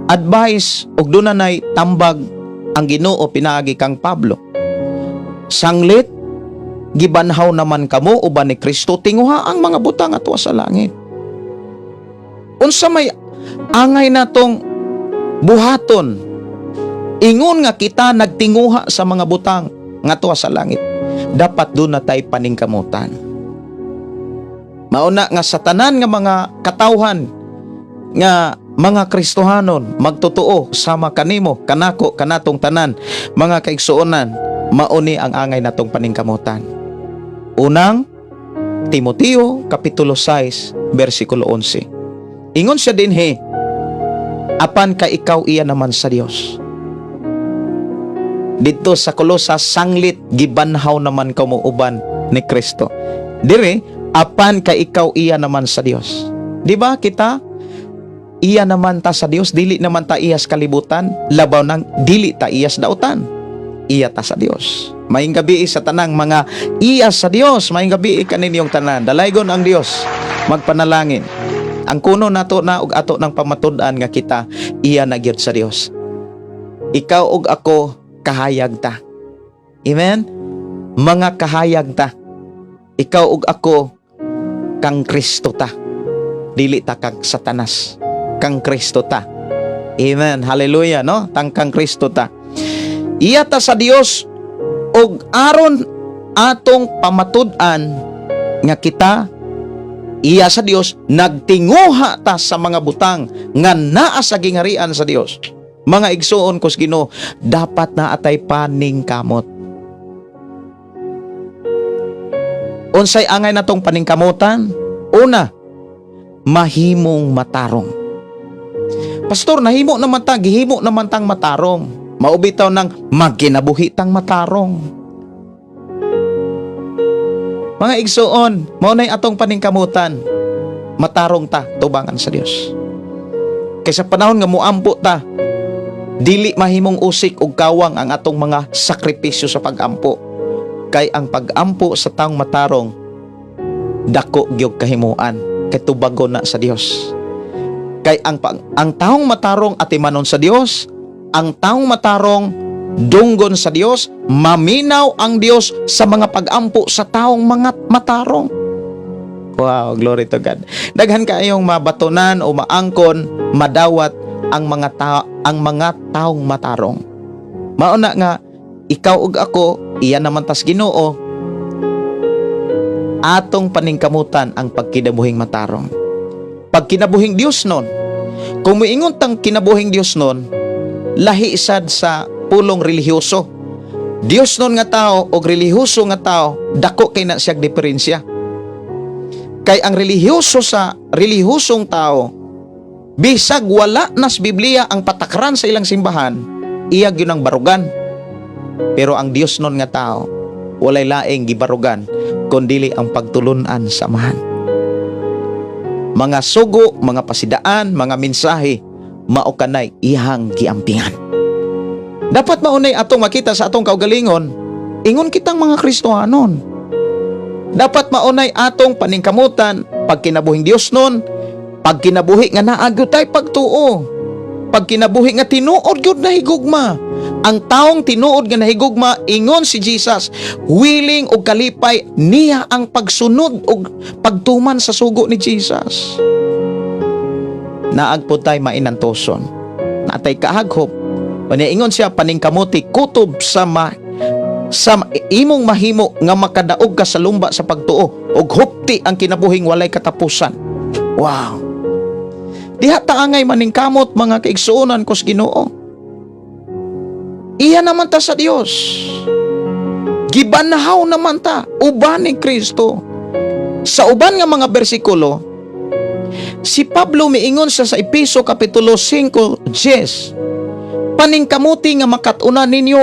advice o doon na tambag ang Ginoo pinaagi kang Pablo. Sanglit, gibanhaw naman kamo uban ni Kristo, tinguha ang mga butang atwa sa langit. Unsa may angay natong buhaton, ingon nga kita nagtinguha sa mga butang nga atwa sa langit. Dapat doon na tayo paningkamutan. Mauna nga sa tanan nga mga katawhan nga mga Kristohanon magtotoo sama kanimo kanako kanatong tanan mga kaigsuonan, mauni ang angay natong paningkamutan. Unang Timoteo kapitulo 6 versikulo 11. Ingon siya dinhi, apan ka ikaw iya naman sa Dios. Dito sa Kolosas, sanglit gibanhaw naman kamo uban ni Kristo. Dire, apan ka ikaw iya naman sa Dios. Di ba kita iya naman ta sa Dios, dili naman ta iyas kalibutan, labaw nang dili ta iyas dautan. Iya ta sa Dios. Maayong gabi sa tanang mga iyas sa Dios, maayong gabi kaninyong tanan. Dalaygon ang Dios, magpanalangin. Ang kuno nato na ug ato ng pamatud-an nga kita iya na gyud sa Dios. Ikaw ug ako kahayag ta. Amen? Mga kahayag ta. Ikaw ug ako kang Kristo ta. Dili ta kang Satanas. Kang Kristo ta. Amen. Hallelujah, no? Kang Kristo ta. Iya ta sa Dios ug aron atong pamatud-an nga kita iya sa Dios, nagtinguha ta sa mga butang nga naa sa gingarian sa Dios. Mga igsuon kos Ginoo, dapat na atay paningkamot. Unsay angay natong paningkamutan? Una, mahimong matarong. Pastor, nahimo naman ta, gihimo naman tang matarong. Maubitaw ng magkinabuhi tang matarong. Mga igsuon, maunay atong paningkamutan. Matarong ta, tubangan sa Dios. Kaysa panahon nga muampo ta, dili mahimong usik ug kawang ang atong mga sakripisyo sa pag-ampo. Kay ang pag-ampo sa taong matarong, dako gyud kahimuan, kay tubago na sa Dios. Kay ang taong matarong atimanon sa Dios, ang taong matarong dunggon sa Dios, maminaw ang Dios sa mga pag-ampo sa taong mga matarong. Wow, glory to God. Daghan kaayong mabatonan o maangkon, madawat ang mga taong matarong. Mauna nga ikaw ug ako, iyan naman tas Ginoo, atong paningkamutan ang pagkinabuhing matarong. Pagkinabuhing Dios nun, kung moingon tang kinabuhing Dios nun, lahi sad sa pulong relihiyoso. Dios nun nga tao o relihiyoso nga tao, dako kay na siyang diferensya. Kay ang relihiyoso sa relihiyosong tao, bisag wala nas Biblia ang patakran sa ilang simbahan, iyag yun ang barugan. Pero ang Dios nun nga tao, walay laing gibarugan, kundili ang pagtulunan sa amahan. Mga sugo, mga pasidaan, mga mensahe, mao kanay ihang giampingan. Dapat maunay atong makita sa atong kaugalingon, ingon kitang mga Kristohanon. Dapat maunay atong paningkamutan, pagkinabuhing Dios nun, pagkinabuhi nga naagyo tay pagtuo, pagkinabuhi nga tinuod gyud na higugma. Ang taong tinuod nga nahigugma, ingon si Jesus, willing og kalipay niya ang pagsunod og pagtuman sa sugo ni Jesus. Naagpo tay mainantoson, natay kaaghop. Ingon siya, paningkamuti kutob sa imong mahimo nga makadaog ka sa lumba sa pagtuo ug hupti ang kinabuhing walay katapusan. Wow. Diha ta angay maningkamot mga kaigsuonan kos Ginoo. Iya naman ta sa Dios. Gibanahaw naman ta uban ni Kristo. Sa uban nga mga bersikulo, si Pablo miingon sa Epeso kapitulo 5:10, paningkamuti nga makatuna ninyo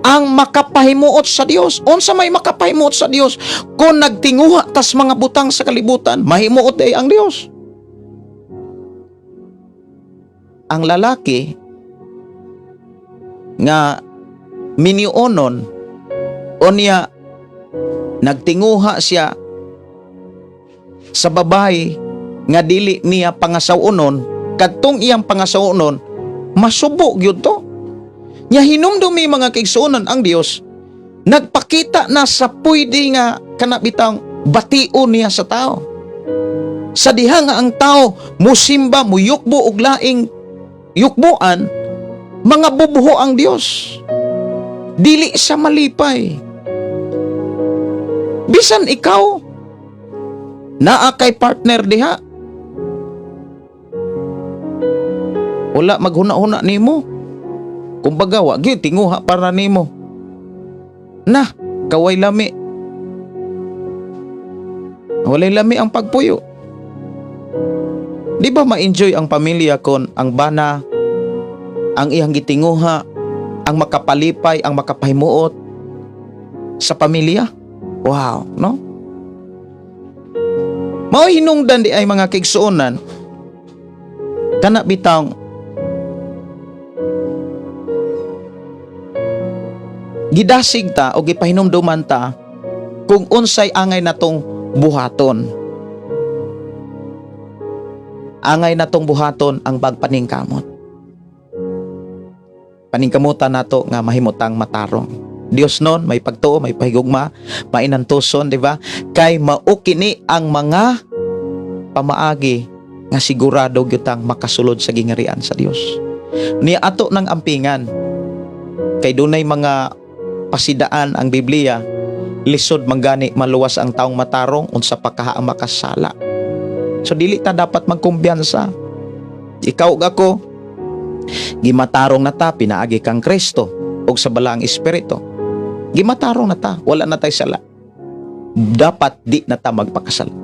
ang makapahimuot sa Dios. Unsa may makapahimuot sa Dios? Kung nagtinguha tas mga butang sa kalibutan, mahimuot ay ang Dios. Ang lalaki nga miniunon o niya nagtinguha siya sa babae nga dili niya pangasawunon, kadtong iyang pangasawunon masubo gyud to. Nya hinumdumi mga kaigsuonan ang Dios, nagpakita na sa pwede nga kanabitang bation niya sa tao. Sa diha nga ang tao musimba, muyukbo og laing yukbuan, mga bubuho ang Dios. Dili sa malipay. Bisan ikaw naa kay partner diha, wala maghuna-huna nimo. Kumbaga, wa gyud tinguha para nimo. Na, kaway lami. Walay lami ang pagpuyo. Di ba ma-enjoy ang pamilya kon ang bana, ang iyang gitinguha, ang makapalipay, ang makapahimuot sa pamilya? Wow, no? Mao hinungdan di ay mga kaigsuonan, kana bitang gidasig ta o gipahinumduman ta kung unsay angay natong buhaton. Angay natong buhaton ang pagpaningkamot. Paningkamutan nato nga mahimutang matarong. Dios nun may pagtuo, may pahigugma, mainantuson, di ba? Kay maukini ang mga pamaagi nga sigurado gyutang makasulod sa gingarian sa Dios. Ni ato ng ampingan kay dunay mga pasidaan ang Biblia, lisod manggani maluwas ang taong matarong unsa pa kaha ang makasala. So dili ta dapat magkumbiyansa. Ikaw ug ako, Gimatarong na ta, pinaagi kang Kristo ug sa balaang espiritu. Gimatarong na ta, wala na tay sala. Dapat di na ta magpakasala.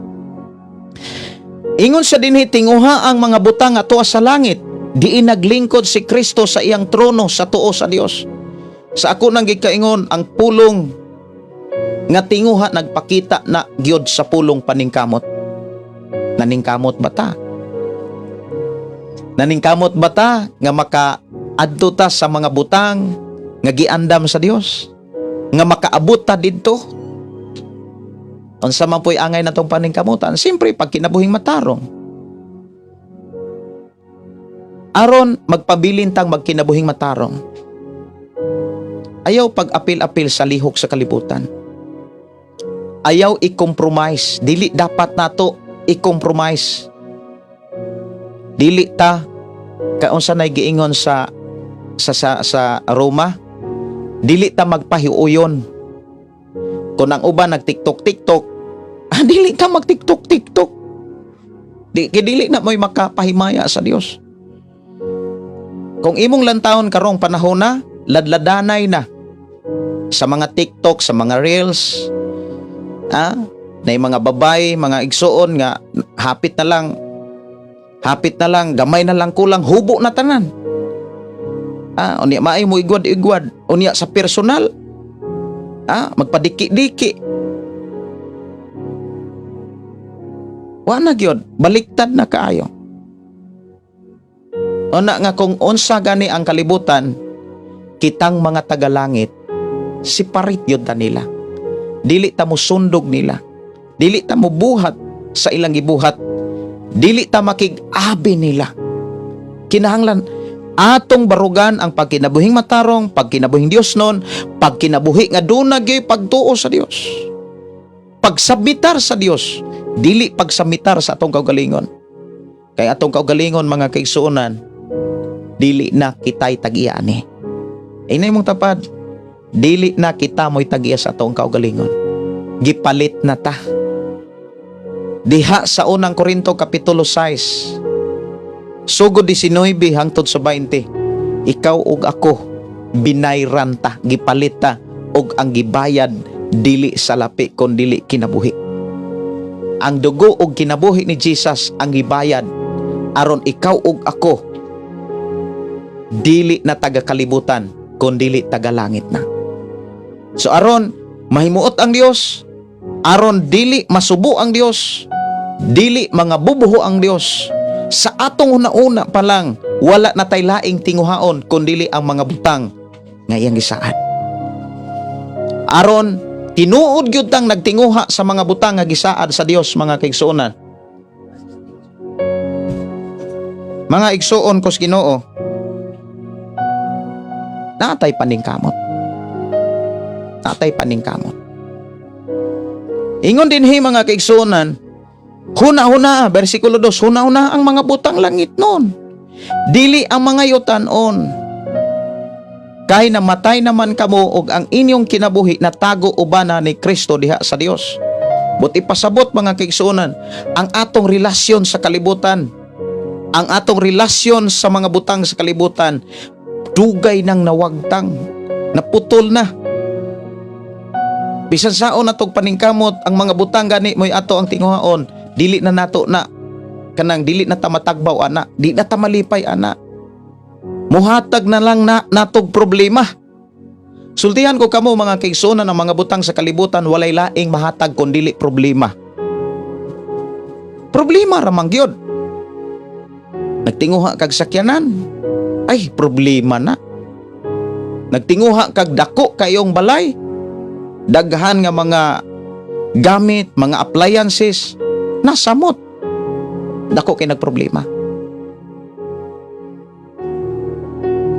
Ingon sa dinhi, tinguha ang mga butang ato sa langit, di naglingkod si Kristo sa iyang trono sa tuo sa Dios. Sa ako nang gikaingon, ang pulong nga tinguha nagpakita na gyud sa pulong paningkamot. Naningkamot ba ta? Naningkamot ba ta nga makaadto ta sa mga butang nga giandam sa Dios? Nga makaabot ta didto? Unsa man po'y angay natong paningkamutan? Siyempre, pag kinabuhing matarong. Aron magpabilin tang magkinabuhing matarong. Ayaw pag-apil-apil sa lihok sa kalibutan. Ayaw i-compromise. Dili dapat nato i-compromise. Dili ta kaunsa nay giingon sa Roma, dili ta magpahiuyon. Kung ang uban nag-TikTok, dili ta mag-TikTok. Dili na mo'y makapahimaya sa Dios. Kung imong lantawon karong panahon na, ladladanay na sa mga TikTok, sa mga Reels, na yung mga babay, mga igsuon nga hapit na lang, gamay na lang kulang, hubo na tanan. Unya maay mo igwad, unya sa personal, magpadiki-diki. Wa na gyud, baliktad na kaayo. Una nga kung unsa gani ang kalibutan, kitang mga tagalangit, separate yun ta nila. Dili ta mo sundog nila. Dili ta mo buhat sa ilang gibuhat. Dili ta makig-abi nila. Kinahanglan atong barugan ang pagkinabuhing matarong, pagkinabuhing Dios non, pagkinabuhi nga doon nagyoy pagtuo sa Dios. Pagsabitar sa Dios, dili pagsamitar sa atong kaugalingon. Kay atong kaugalingon mga kaigsuonan, dili na kitay tag-iyani. Inay mong tapad, dili na kita mo'y tag-iya sa atong kaugalingon. Gipalit na ta. Diha sa unang Korinto kapitulo 6, sugod 19 hangtod sa 20, ikaw ug ako binayran ta, gipalit ta, ug ang gibayad dili sa lapi kon dili kinabuhi. Ang dugo ug kinabuhi ni Jesus ang gibayad aron ikaw ug ako dili na taga kalibutan kon dili taga langit na. So aron mahimuot ang Dios, aron dili masubo ang Dios, dili mga bubuho ang Dios, sa atong una-una pa lang wala na tay laing tinguhaon kundi ang mga butang nga iyang gisaad. Aron tinuod gyud tang nagtinguha sa mga butang nga gisaad sa Dios mga kaigsuonan. Mga igsuon kos Ginoo, natay paningkamot. Natay paningkamot. Ingon din mga kaigsuonan, huna-huna, versikulo 2, huna-huna ang mga butang langit noon. Dili ang mga yutan-on. Kay namatay naman kamo og ang inyong kinabuhi natago ubana ni Kristo diha sa Dios. Buti pasabot mga kaigsuonan, ang atong relasyon sa kalibutan, ang atong relasyon sa mga butang sa kalibutan, dugay nang nawagtang, naputol na. Bisan saon natog paningkamot, ang mga butang gani moy ato ang tinguhaon, dili na nato na kanang dili na ta matagbaw ana, di na ta malipay ana. Muhatag na lang na natog problema. Sultihan ko kamo mga kaigsuonan, ng mga butang sa kalibutan walay laing mahatag kun dili problema. Problema ramang gyud. Nagtinguha kag sakyanan, ay problema na. Nagtinguha kag dako kayong balay, daghan nga mga gamit, mga appliances, nasamot. Dako kay nagproblema.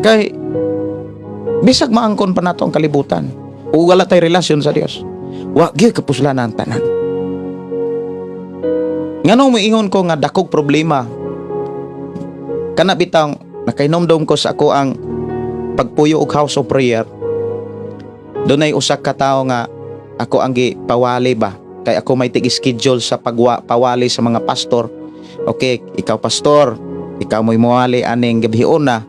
Kay bisag maangkon pa nato ang kalibutan o wala tay relasyon sa Dios, wa gyud kapuslan ang tanan. Nganong moingon ko nga dakog problema, kana bitang nakainomdom ko sa ako ang pagpuyo og house of prayer. Dunay usa ka tawo nga ako ang gipawali ba, kay ako may tig-schedule sa pawali sa mga pastor. Okay, ikaw pastor, ikaw mo'y muwali aning gabhion na,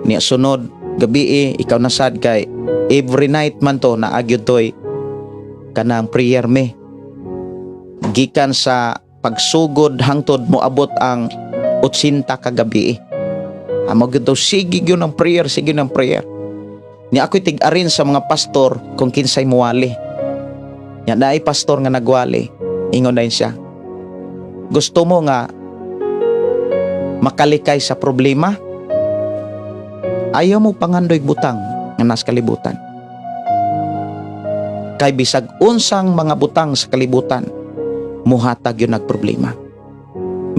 Niya sunod gabi ikaw nasad kay every night man to naagyod toy kanang prayer me. Gikan sa pagsugod hangtod moabot ang 80 ka gabi. Amo gyud to sige gyud ng prayer, sige ng prayer. Ni ako'y tig-arin sa mga pastor kung kinsay muwali. Nya naay pastor nga nagwali, ingon dayon siya. Gusto mo nga makalikay sa problema? Ayaw mo pangandoy butang nga nas kalibutan. Kay bisag unsang mga butang sa kalibutan, muhatag yun nagproblema.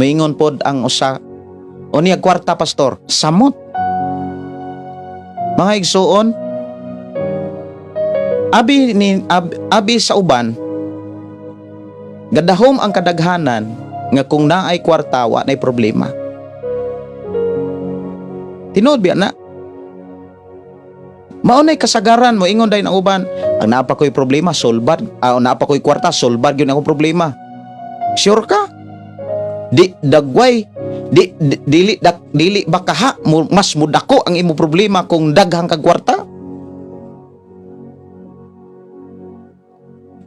Maingon pod ang usa o niya kwarta pastor, samot. Mga igsuon, abi sa uban, gadahom ang kadaghanan nga kung naay kwarta wa nay problema. Tinuod biya na. Maunay kasagaran mo ingon dayon ang uban, ang napa ko'y problema solbad, napa ko'y kwarta solbad gyud ang problema. Sure ka? Dili bakaha mas mudako ang imo problema kung daghang kag kwarta.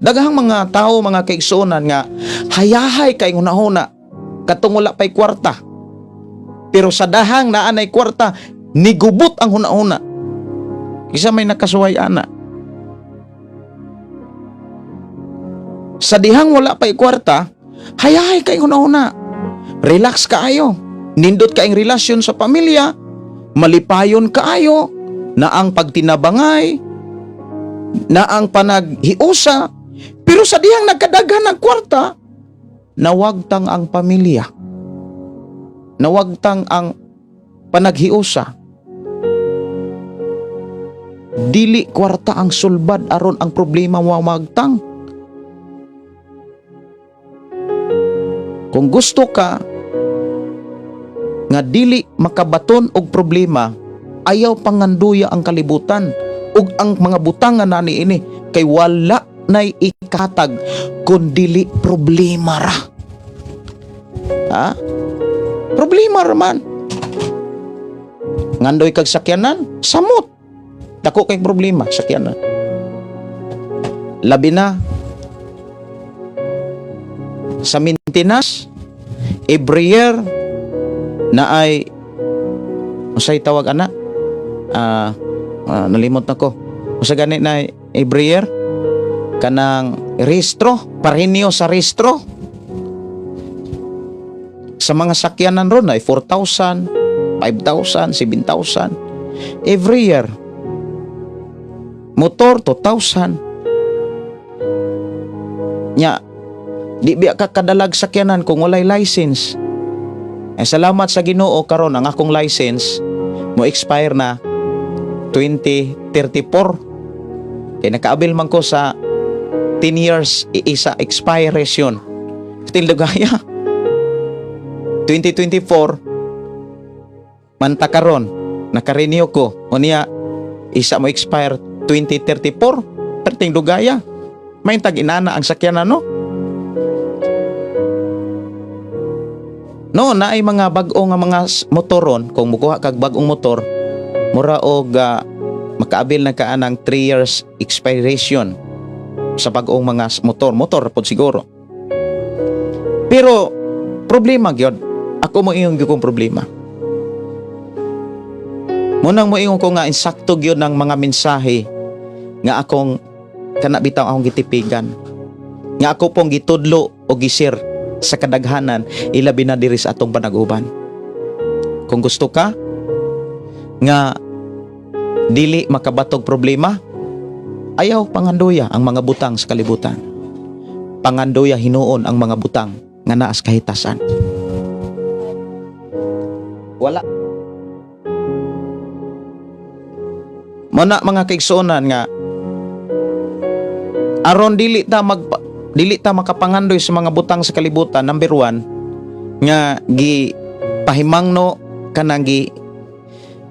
Daghang mga tao, mga kaigsuonan nga hayahay kay hunahuna katong wala pay kwarta. Pero sa dahang naa nay kwarta, nigubot ang hunahuna. Isa may nakasuway ana. Sa dihang wala pay kwarta, hayahay kay hunahuna. Relax kaayo. Nindot kaayong relasyon sa pamilya. Malipayon kaayo na ang pagtinabangay, na ang panaghiusa. Pero sa dihang nagkadaghan ng kwarta, nawagtang ang pamilya. Nawagtang ang panaghiusa. Dili kwarta ang sulbad aron ang problema wamagtang. Kung gusto ka nga dili makabaton og problema, ayaw panganduya ang kalibutan ug ang mga butang nga nani ini kay wala nay ikatag kun dili problema ra. Ha? Problema ra man. Ngandoy kag sakyanan, samot. Dako kay problema sakyanan. Labi na sa maintenance, every year na ay usay tawag ana nalimot na ko usa gani na every year kanang rehistro, parinyo sa rehistro sa mga sakyanan ron ay 4,000, 5,000, 7,000 every year. Motor 2,000 nya di biya ka kadalag sakyanan kung walay license. Salamat sa Ginoo karon ang akong license mo expire na 2034. Kaya nakaabil man ko sa 10 years isa expiration. Still dugaya. 2024 manta karon naka-renew ko. Unya isa mo expire 2034. Perting dugaya. May tag inana ang sakyanan no. No, na ay mga bag-o nga mga motoron, kung mukuha kag bag-ong motor, mura og makaabil na ka ng 3 years expiration sa bag-ong mga motor pod siguro. Pero problema gyud, ako mo iyong gyud kong problema. Munang mo iyong ko nga insakto gyud ng mga mensahe nga akong kana bitaw akong gitipigan. Nga ako pong gitudlo o gisir sa kadaghanan ilabi na diri sa atong panag-uban. Kung gusto ka nga dili makabatog problema, ayaw pangandoya ang mga butang sa kalibutan. Pangandoya hinuon ang mga butang nga naa sa kahitasan. Wala. Muna mga kaigsuonan nga aron dili ta makapangandoy sa mga butang sa kalibutan. Number 1 nga gipahimangno kanang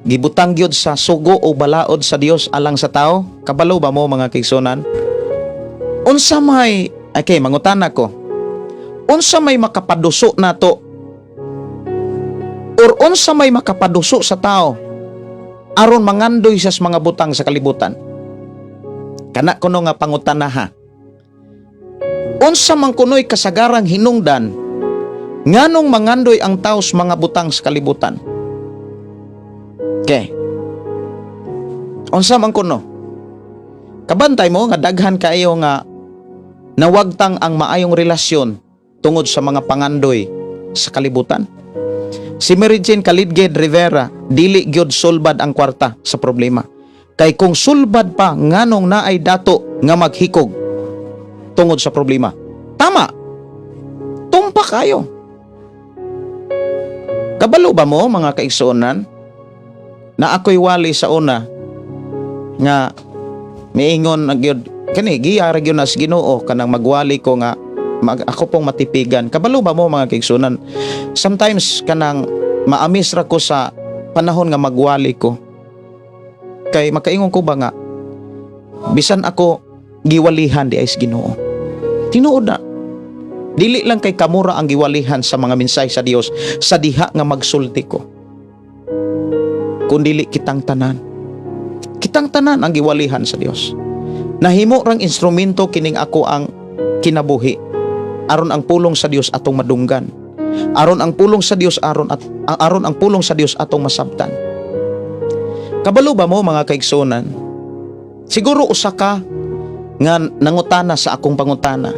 gibutang gyud sa sugo o balaod sa Dios alang sa tao. Kabalo ba mo mga kaigsuonan? Unsa may mangutana ko. Unsa may makapaduso nato or unsa may makapaduso sa tao aron mangandoy sa mga butang sa kalibutan. Kana kuno nga pangutana ha. Unsa man kunoy kasagarang hinungdan nganong mangandoy ang tao sa mga butang sa kalibutan? Okay. Unsa man kuno? Kabantay mo nga daghan kayo nga nawagtang ang maayong relasyon tungod sa mga pangandoy sa kalibutan. Si Mary Jane Calidged Rivera, dili gyud sulbad ang kwarta sa problema. Kay kung sulbad pa nganong naay dato nga maghikog tungod sa problema. Tama. Tumpa kayo. Kabalo ba mo mga kaigsuonan na ako'y wali sa una nga miingon na gyud kani giyara gyud nas Ginoo kanang magwali ko nga ako pong matipigan. Kabalo ba mo mga kaigsuonan? Sometimes kanang maamis ra ko sa panahon nga magwali ko. Kay makaingon ko ba nga bisan ako giwalihan di ay sa Ginoo. Tinuod na. Dili lang kay kamura ang giwalihan sa mga mensahe sa Dios sa diha nga magsulti ko. Kundili kitang tanan. Kitang tanan ang giwalihan sa Dios. Nahimo rang instrumento kining ako ang kinabuhi. Aron ang pulong sa Dios atong madunggan. Aron ang pulong sa Dios aron ang pulong sa Dios atong masabtan. Kabalo ba mo mga kaigsuonan? Siguro usa ka nga nangutana sa akong pangutana.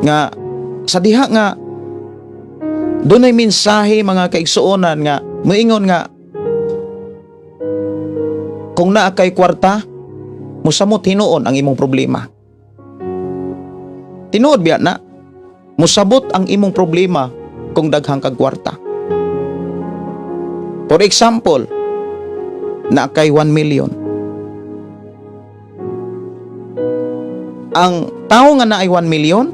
Nga sa diha nga dunay mensahe mga kaigsuonan nga moingon nga kung naa kay kwarta musamot hinuon ang imong problema. Tinuod biya na musabot ang imong problema kung daghang kag kwarta. For example, na kay 1 million. Ang tao nga naay 1 million,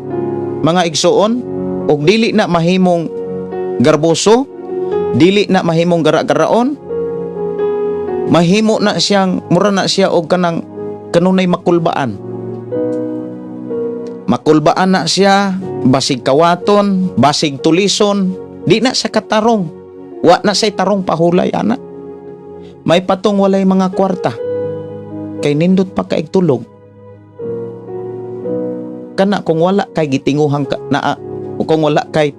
mga igsuon, og dili na mahimong garboso, dili na mahimong gara-garaon, mahimo na siyang, mura na siya og kanunay makulbaan. Makulbaan na siya, basig kawaton, basig tulison, di na sa katarong. Wa na say tarong pahulay ana. May patong walay mga kwarta. Kay nindot pa kaig tulog. Kana kung wala kay gitinguhang naa o kung wala kay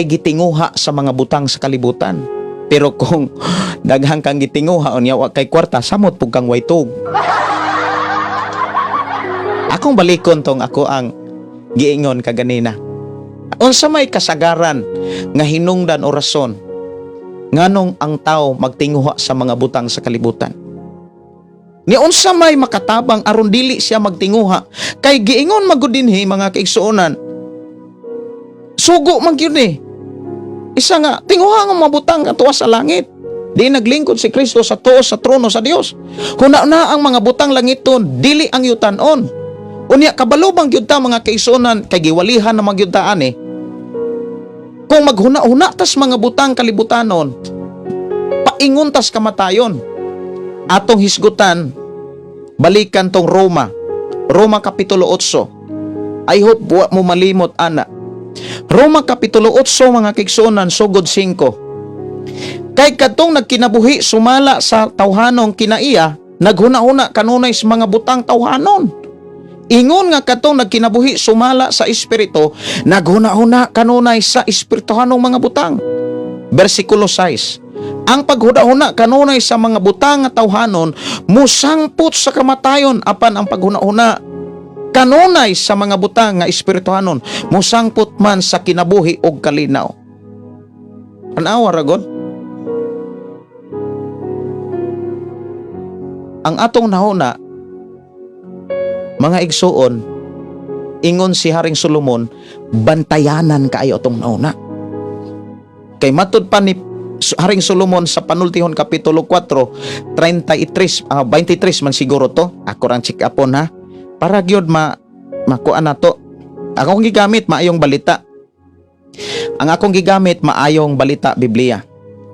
gitinguha sa mga butang sa kalibutan. Pero kung daghang kang gitinguha unya wa kay kwarta samot pug kang waytog. Akong balikon tong ako ang giingon kaganina. Unsa may kasagaran nga hinungdan o rason nganong ang tao magtinguha sa mga butang sa kalibutan? Ni unsa may makatabang aron dili siya magtinguha kay giingon magud dinhi mga kaigsuonan. Sugo man gyud ni. Isa nga tinguha nga mga butang atuwa sa langit. Di naglingkod si Kristo sa tuo sa trono sa Dios. Huna na ang mga butang langiton dili ang yutan-on. Unya kabalo bang gyud ta mga kaigsuonan kay giwalihan na magyud ta ani. Kung maghuna-huna tas mga butang kalibutanon, paingon tas kamatayon. Atong hisgutan, balikan tong Roma Kapitulo 8. I hope buwa mo malimot ana. Roma Kapitulo 8 mga kaigsuonan sugod 5. Kay kadtong nagkinabuhi sumala sa tawhanong kinaiya, naghuna-huna kanunay sa mga butang tawhanon. Ingon nga katong nagkinabuhi sumala sa espiritu, naghuna-huna kanunay sa espirituhanong mga butang. Versikulo 6. Ang paghuna-huna kanunay sa mga butang nga tawhanon musangpot sa kamatayon apan ang paghuna-huna kanunay sa mga butang nga espirituhanon musangpot man sa kinabuhi og kalinaw. Anawa ra gud. Ang atong nahuna mga igsuon, ingon si Haring Solomon, bantayanan kaayo itong nauna. Kay matud pa ni Haring Solomon sa Panultihon Kapitulo 4, 23 man siguro to. Ako rang check upon ha. Para gyud makuan nato. Akong gigamit maayong balita. Ang akong gigamit maayong balita Biblia.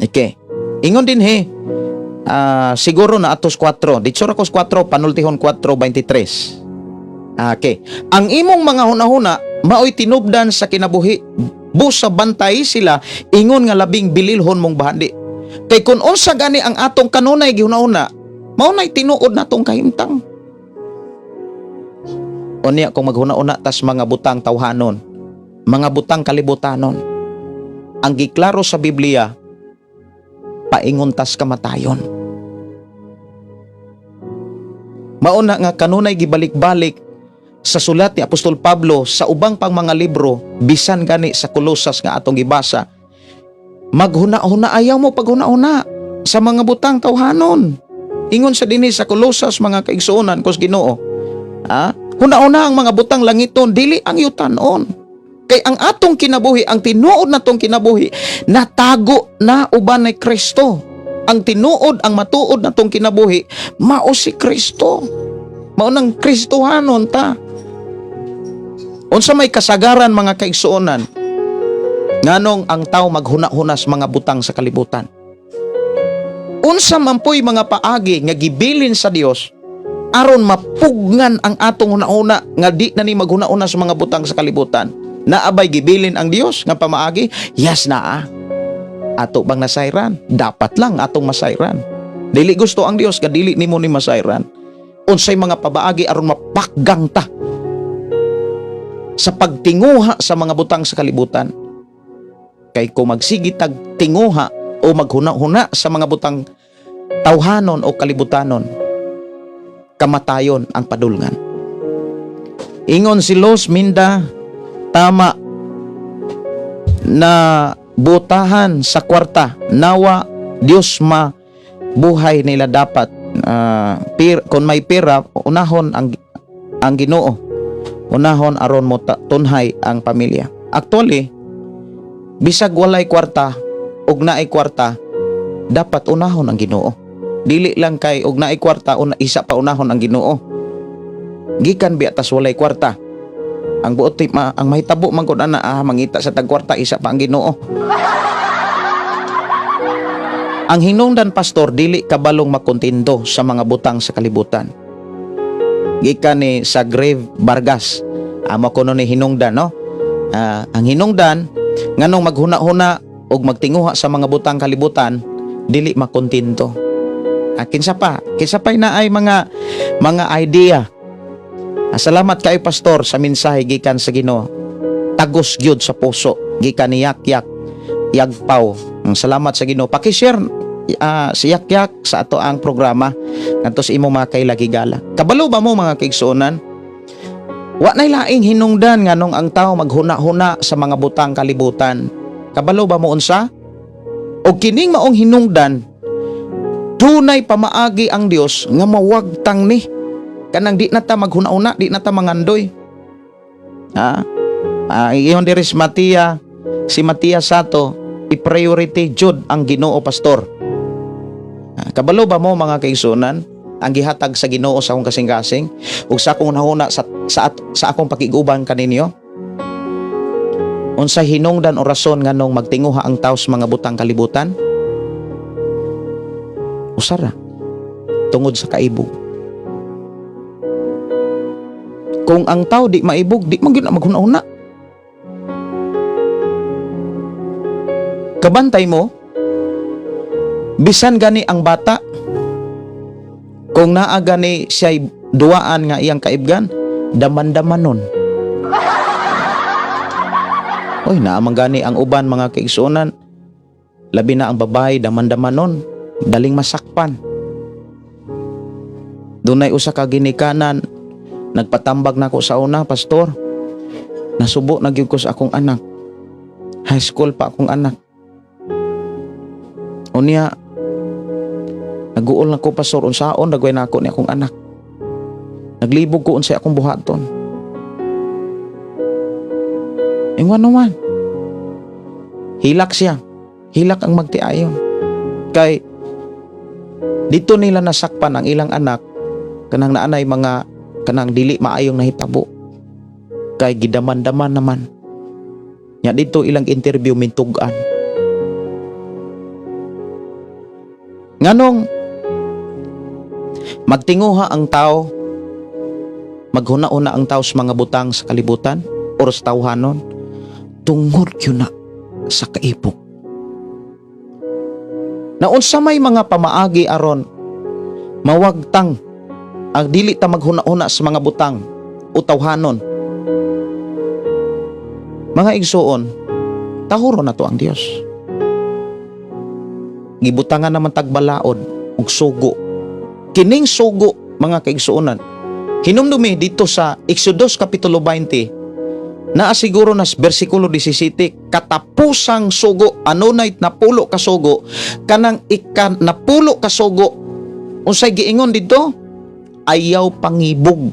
Okay. Ingon din siguro na atos 4. Ditsura kos 4 Panultihon 4:23. Okay. Ang imong mga hunahuna maoy tinubdan sa kinabuhi. Busa bantay sila ingon nga labing bililhon mong bahandi. Kay kun unsa gani ang atong kanunay gihuna-una, mao nay tinuod natong kahimtang. Unya kung maghuna-una tas mga butang tawhanon, mga butang kalibutanon, ang giklaro sa Biblia, paingon tas kamatayon. Mauna nga kanunay gibalik-balik sa sulat ni Apostol Pablo sa ubang pang mga libro, bisan gani sa Kolosas nga atong gibasa, maghuna-huna, ayaw mo paghuna-huna sa mga butang tawhanon. Ingon sa dinhi sa Kolosas, mga kaigsuonan kos Ginoo, huna-huna ang mga butang langiton, dili ang yutanon. Kay ang atong kinabuhi, ang tinuod natong kinabuhi, natago na uban ni Kristo. Ang tinuod, ang matuod natong kinabuhi, mao si Kristo. Mao nang Kristohanon ta. Unsa may kasagaran, mga kaigsuonan, nganong ang tao maghuna-hunas mga butang sa kalibutan. Unsa man po'y mga paagi nga gibilin sa Dios aron mapugnan ang atong huna-huna nga di na ni maghuna-huna sa mga butang sa kalibutan. Naabay gibilin ang Dios nga pamaagi? Yes naa. Ato bang nasayran? Dapat lang atong masayran. Dili gusto ang Dios nga dili nimo ni masayran. Unsay mga pabaagi aron mapakgang ta sa pagtinguha sa mga butang sa kalibutan. Kay kung magsigi tag tinguha o maghuna-huna sa mga butang tawhanon o kalibutanon, kamatayon ang padulngan. Ingon si Los Minda, tama na butahan sa kwarta, nawa Dios buhay nila dapat. Kung may pera, unahon ang Ginoo, unahon aron mo tunhay ang pamilya. Actually, bisag walay kwarta ug naay kwarta, dapat unahon ang Ginoo. Dili lang kay ug naay kwarta isa pa unahon ang Ginoo. Gikan biya tas walay kwarta. Ang buot ang mahitabo man kun ana mangita sa tagkwarta isa pa ang Ginoo. Ang hinungdan, pastor, dili kabalong makontento sa mga butang sa kalibutan. Gikan ni Sagrave Vargas, amo kuno ni hinungdan, no? Ang hinungdan nganong maghuna-huna og magtinguha sa mga butang kalibutan, dili makontento. Kinsa pa'y naay mga idea. Salamat kay pastor sa mensahe gikan sa Ginoo. Tagos gyud sa puso gikan ni Yak Yagpaw. Salamat sa Ginoo. Paki-share si Yak sa ato ang programa ngadto sa imong mga kailagigala. Kabalo ba mo, mga kaigsuonan? Wa nay laing hinungdan nganong ang tao maghuna-huna sa mga butang kalibutan. Kabalo ba mo unsa? O kining maong hinungdan, dunay pamaagi ang Dios nga mawagtang ni kanang di na ta maghuna-huna, di na ta mangandoy. Iyon diri si Matias Sato, i-priority jud ang Ginoo, pastor. Kabalo ba mo, mga kaigsuonan, ang gihatag sa Ginoo sa akong kasing-kasing ug sa akong nahuna sa akong pakiguban kaninyo? Unsa hinungdan o rason nganong magtinguha ang tawo sa mga butang kalibutan? Usara tungod sa kaibog. Kung ang tao di maibog, di man gyud maghuna-huna. Kabantay mo, bisan gani ang bata, kung naa gani siya'y duwaan nga iyang kaibgan, daman-damanon. Oy, naamang gani ang uban, mga kaigsuonan, labi na ang babae, daman-damanon, daling masakpan. Dunay usa ka ginikanan, nagpatambag na ko sa una, pastor. Nasubo na gyud ko sa akong anak. High school pa akong anak. Unya, naguol na ko, pastor, unsaon dagway na ako ni akong anak. Naglibog ko unsay akong buhaton. Ingwan naman. Hilak siya. Hilak ang magtiayon. Kay dito nila nasakpan ang ilang anak kanang naanay mga kanang dili maayong nahitabo. Kay gidaman-daman naman. Nya dito ilang interview mintugan. Nganong magtinguha ang tao, maghuna-una ang tao sa mga butang sa kalibutan o sa tawhanon, tungod yun na sa kaibog. Na unsa may mga pamaagi aron mawagtang ang dili ta maghuna-huna sa mga butang o tawhanon. Mga igsuon, tahuro na to ang Dios. Gibutangan naman tagbalaod ug sugo. Kining sugo, mga kaigsuonan, hinumdumi dito sa Exodus Kapitulo 20, naa siguro nas versikulo 17, katapusang sugo, anunay napulo ka sugo, kanang napulo ka sugo, unsay giingon dito? Ayaw pangibog.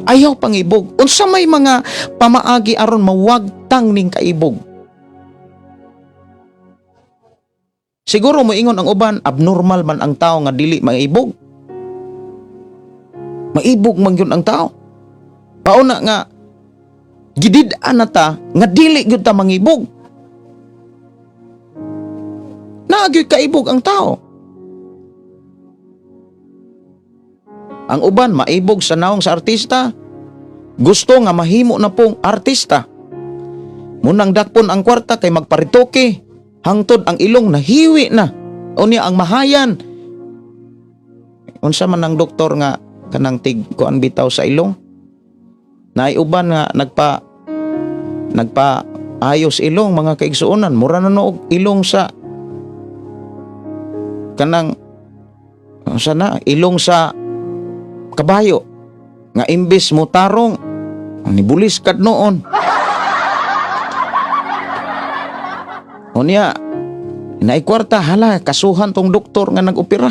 Ayaw pangibog. Unsa may mga pamaagi aron mawagtang ning kaibog? Siguro moingon ang uban, abnormal man ang tao nga dili maibog. Maibog man yun ang tao. Pauna nga, gidid-an na ta, nga dili gyud ta mangibog. Naagyoy kaibog ang tao. Ang uban, maibog sa naong sa artista. Gusto nga mahimo na pong artista. Munang dakpon ang kwarta kay magparitoke. Hangtod ang ilong nahiwi na. Unya ang mahayan. Unsa man ang doktor nga kanang tig kuan bitaw sa ilong? Naiuban nga nagpa ayos ilong, mga kaigsuonan, mura na noog ilong sa kanang sana ilong sa kabayo nga imbis mo tarong nibulis kad noon. Unya naikwarta, hala kasuhan tong doktor nga nag-opera.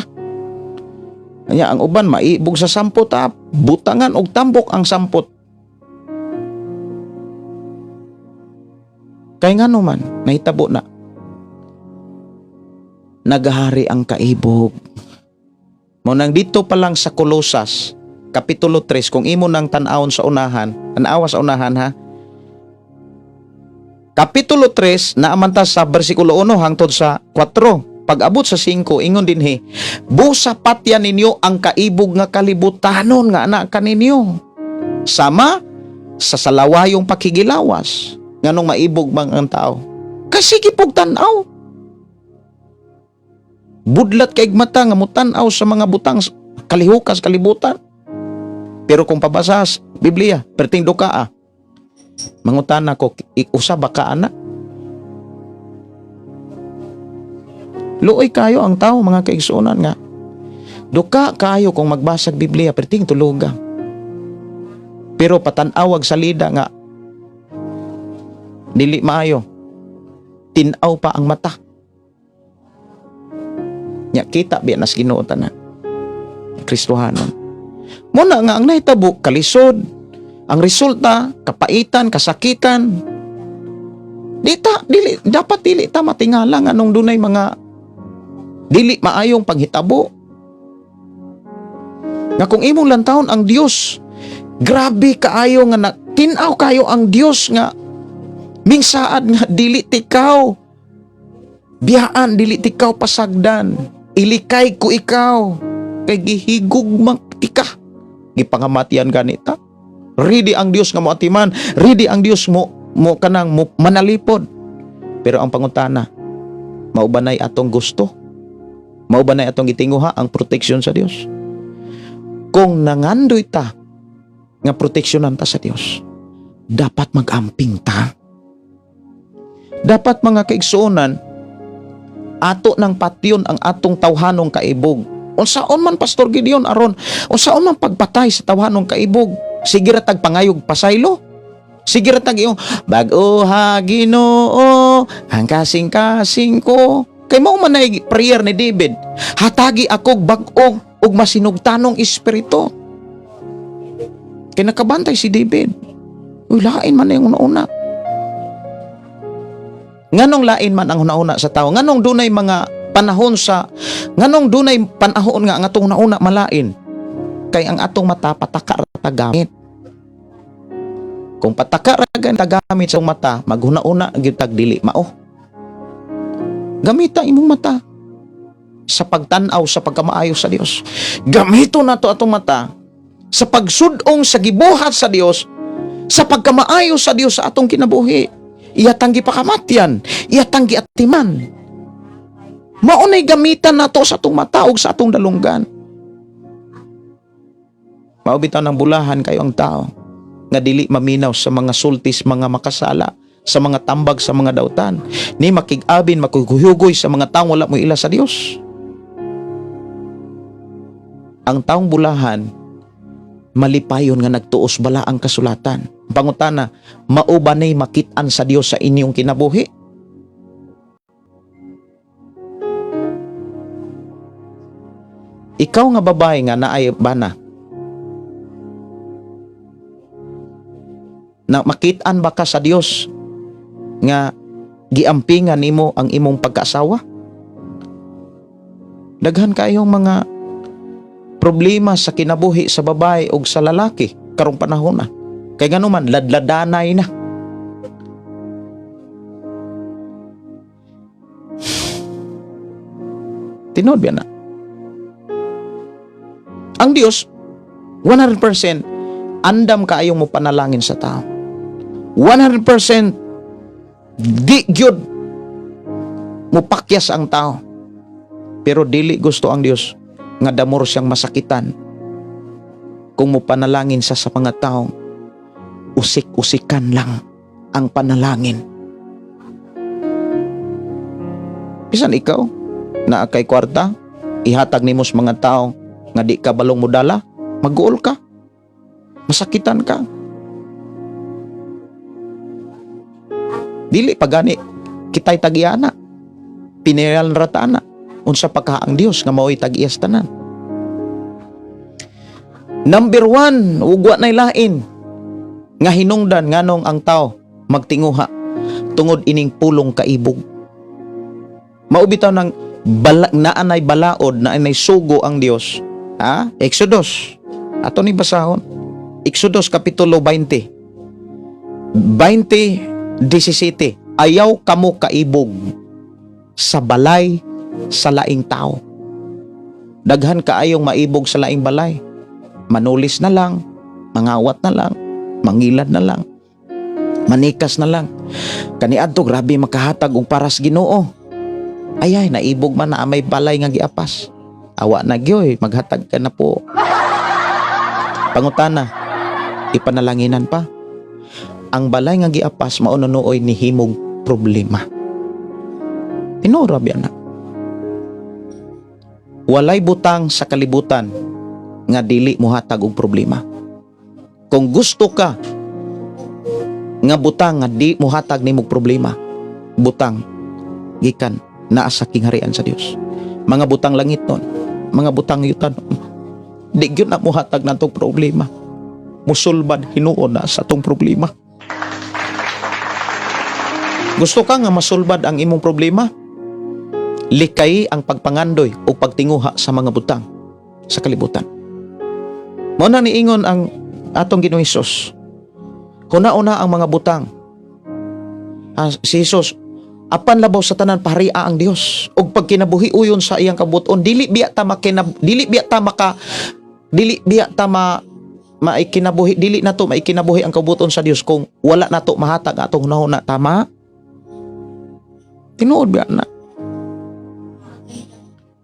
Anya ang uban maibog sa sampot, butangan og tambok ang sampot. Kay ngano man, nahitabo na. Nagahari ang kaibog. Munang dito pa lang sa Kolosas, Kapitulo 3, kung imo nang tanawon sa unahan, tanawa sa unahan ha. Kapitulo 3, naamanta sa versikulo 1 hangtod sa 4. Pag-abot sa 5, ingon dinhi, busa patyan ninyo ang kaibog nga kalibutanon nga anak kaninyo. Sama sa salawayong pakigilawas. Nganong maibog mang ang tao? Kasi gipog tanaw. Budlat kaig mata nga mutanaw sa mga butang kalihukas kalibutan. Pero kung pabasa sa Biblia, perting duka mangutana ko, usa ba ka anak? Luoy kayo ang tao, mga kaigsuonan nga. Duka kayo kung magbasag Biblia, perting tuluga. Pero patanawag salida nga, dili maayo. Tinaw pa ang mata. Nya kita biya nas Ginoo tanan. Kristohanon. Muna nga ang nahitabo kalisod. Ang resulta kapaitan, kasakitan. Dapat dili ta matingala nga nung dunay mga dili maayong panghitabo. Nga kung imong lantawon ang Dios, grabe kaayo nga tinaw kayo ang Dios nga mingsaad nga dili tikaw. Biyaan dili tikaw pasagdan. Ilikay ko ikaw. Kay gihigugma tika. Gipangamatian ganita. Ready ang Dios nga moatiman. Ready ang Dios mo kanang mo manalipod. Pero ang pangutana, maubanay atong gusto. Maubanay atong gitinguha ang proteksyon sa Dios. Kung nangandoy ta nga proteksyonan ta sa Dios, dapat magamping ta. Dapat mga kaigsuonan, ato ng patyon ang atong tawhanong kaibog. Unsaon man Pastor Gideon aron, unsaon man pagpatay sa tawhanong kaibog? Sige ra tag pangayog pasaylo. Sige ra tag iyong bag-o ha Ginoo, ang kasing-kasing ko. Kay mao man ay prayer ni David. Hatagi akog bag-o ug masinugtanong espiritu. Kay nakabantay si David. Uy, lain man yung una-una. Nganong lain man ang una-una sa tao? Nganong dunay mga panahon nganong dunay panahon nga ang atong una malain? Kay ang atong mata pataka ra tagamit. Kung pataka ra tagamit sa mata, maghuna-una gyud tag dili mao. Gamita imong mata sa pagtan-aw sa pagkamaayo sa Dios. Gamito nato atong mata sa pagsud-ong sa gibuhat sa Dios, sa pagkamaayo sa Dios sa atong kinabuhi. Iyatang gipakamatyan, iyatang giatiman. Maunay gamitan nato sa atong mataog sa atong dalunggan. Maubitaw ng bulahan kayo ang tao nga dili maminaw sa mga sultis, mga makasala, sa mga tambag, sa mga dautan, ni makig-abin, makiguhugoy sa mga taong wala mo ila sa Dios. Ang taong bulahan malipayon nga nagtuos bala ang kasulatan. Pangutana, maubanay makit-an sa Dios sa inyong kinabuhi. Ikaw nga babae nga naay bana, na makit-an ba ka sa Dios nga giampingan nimo ang imong pagkaasawa? Daghan kayong mga problema sa kinabuhi sa babae o sa lalaki karong panahon na. Kay ganuman ladladanay na. Tinod ba na? Ang Dios 100% andam kaayo mo panalangin sa tao. 100% di gyud mo pakyas ang tao. Pero dili gusto ang Dios nga damor siyang masakitan kung mo panalangin sa mga taong usik-usikan lang ang panalangin. Bisan ikaw na kay kwarta, ihatag nimo sa mga tao nga di ka balong modala, mag-uol ka, masakitan ka. Dili pagani kitay tagiana, pinayal ratana, unsa pagkaang Dios nga mao'y tag-iyas tanan. Number 1, ugwa nay lain nga hinungdan nganong ang tao magtinguha tungod ining pulong kaibog. Maubitaw ng naanay balaod, naanay sugo ang Dios. Exodus. Ato ni basahon. Exodus kapitulo 20. 20:17. Ayaw kamo kaibog sa balay sa laing tao. Daghan kaayong maibog sa laing balay. Manulis na lang, mangawat na lang, mangilad na lang, manikas na lang. Kaniadto grabe makahatag og paras Ginoo. Ay naibog man na may balay nga giapas. Awa na gyoy, maghatag ka na po. Pangutana, ipanalanginan pa. Ang balay nga giapas maununoy ni himog problema. Tinurab yan na. Walay butang sa kalibutan nga dili mohatag og problema. Kung gusto ka nga butang nga di mohatag nimog problema, butang gikan naa sa kingharian sa Dios. Mga butang langit nun, mga butang yutan, di gyud na mohatag natong problema. Musulbad hinuon na sa tong problema. Gusto ka nga masulbad ang imong problema? Likay ang pagpangandoy o pagtinguha sa mga butang sa kalibutan. Mao na niingon ang atong Ginoong Hesus. Huna-una ang mga butang. Si Hesus, apan labaw sa tanan paharia ang Dios. Og pagkinabuhi uyon sa iyang kabuton, dili biya ta maikinabuhi, dili nato maikinabuhi ang kabuton sa Dios kung wala nato mahatag atong hunahuna. Tama? Tinuod biya na.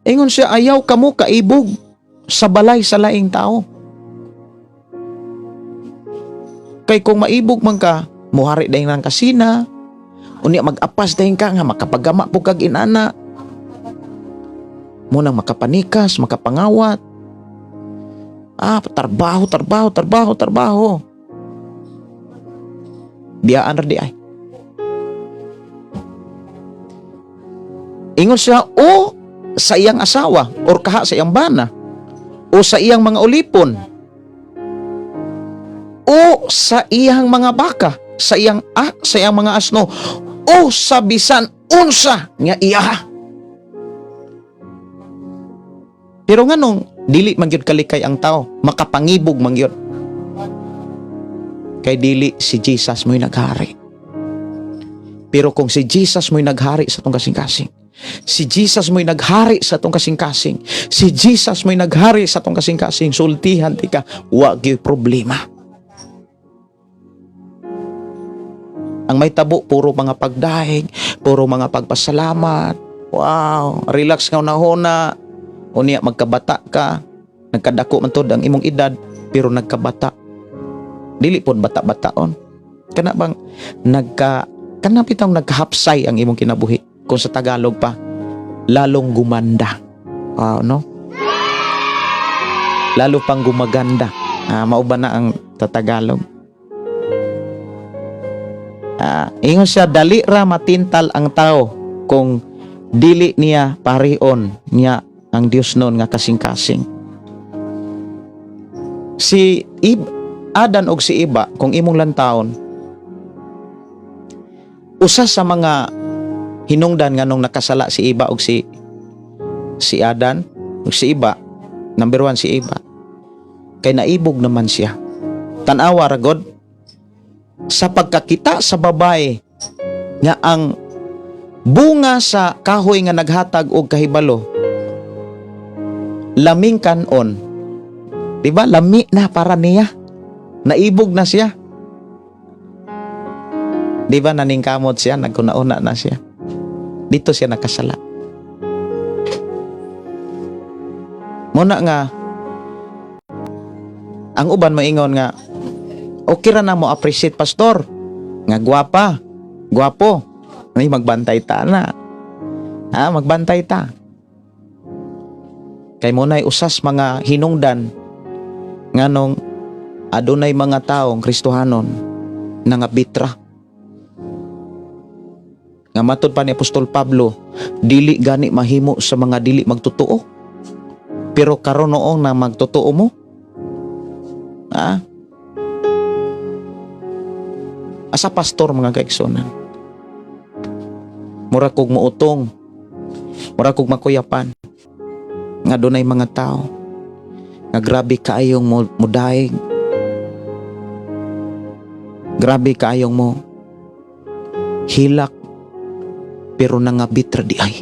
Ingon siya, ayaw kamo kaibog sa balay sa laing tao. Kay kung maibog man ka, muhari dahin ng kasina, unya mag-apas dahin ka nga, makapagama po kag inana, munang makapanikas, makapangawat, tarbaho. Biyaan ra di ay. Ingon siya, o sa iyang asawa, or kaha sa iyang bana, o sa iyang mga ulipon, o sa iyang mga baka, sa iyang mga asno, o sa bisan unsa nga iya. Pero nganong dili man gyud kalikay ang tao, makapangibog man gyud. Kay dili si Jesus mo'y naghari. Pero kung si Jesus mo'y naghari sa tong kasing-kasing, si Jesus mo'y naghari sa tong kasing-kasing, si Jesus mo'y naghari sa tong kasing-kasing, sultihan ti ka, wa gyud problema. Ang may tabo, puro mga pagdahig, puro mga pagpasalamat, Wow, relax nga unahuna. Unya magkabata ka. Nagkadako man tod ang imong edad pero nagkabata. Dili pod bata-bataon. Kana bang kana bitang nagkahapsay ang imong kinabuhi. Kung sa Tagalog pa, lalong gumanda. Wow, no? Lalo pang gumaganda. Mao ba na ang Tagalog? Ingon siya, dali ra matintal ang tao kung dili niya parion niya ang Dios noon nga kasing-kasing. Si Adan og si Eva, kung imong lantawon, usa sa mga hinungdan nga nung nakasala si Eva og si Adan og si Eva, number 1 si Eva, kay naibog naman siya. Tanawa ra God, sa pagkakita sa babae nga ang bunga sa kahoy nga naghatag og kahibalo, laming kanon, diba? Lami na para niya, naibog na siya, diba? Naningkamot siya, nagkunauna na siya, dito siya nakasala. Muna nga ang uban maingon nga, okay ra na mo appreciate pastor nga gwapo, may magbantay ta na, magbantay ta. Kay mo na'y usas mga hinungdan nga nung adunay mga taong Kristohanon na nga bitra. Nga matod pa ni Apostol Pablo, dili gani mahimo sa mga dili magtotoo. Pero karon noong na magtotoo mo, asa pastor mga kaigsonan, mura kog muutong, mura kog makuyapan nga dunay mga tao nga grabe kaayong mudaig, grabe kaayong mo hilak, pero nangabitra di ay.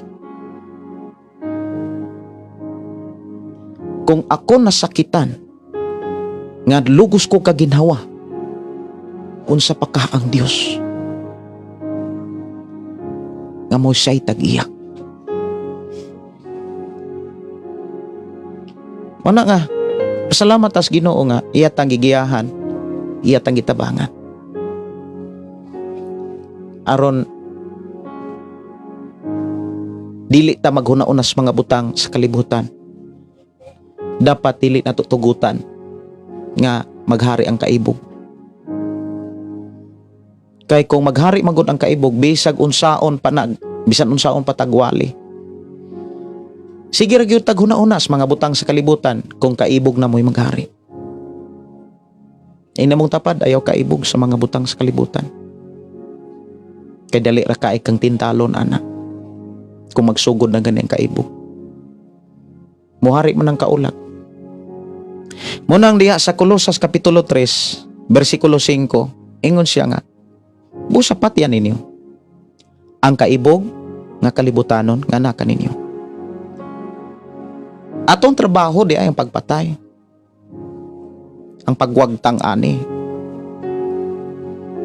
Kung ako nasakitan nga lugos ko kaginhawa, unsa pa ka ang Dios nga mo siya'y tag-iyak. Mana nga, pasalamat as Ginoo nga iyatang gigiyahan, iyatang gitabangan aron dili ta maghuna-unas mga butang sa kalibutan. Dapat dili natutugutan nga maghari ang kaibog. Kay kung maghari magud ang kaibog, bisag unsaon panag, bisan unsaon patagwali, sige ra gyud taghuna-unas mga butang sa kalibutan kung kaibog na mo'y maghari. Inamong tapad ayaw kaibog sa mga butang sa kalibutan. Kay dali ra kaay kang tintalon ana kung magsugod na gani ang kaibog. Muhari man ang kaulag. Munang diha sa Kolosas Kapitulo 3, versikulo 5, ingon siya nga, busapat yan ninyo ang kaibog nga kalibutanon nga naka ninyo. Atong trabaho di ay ang pagpatay, ang pagwagtang ani.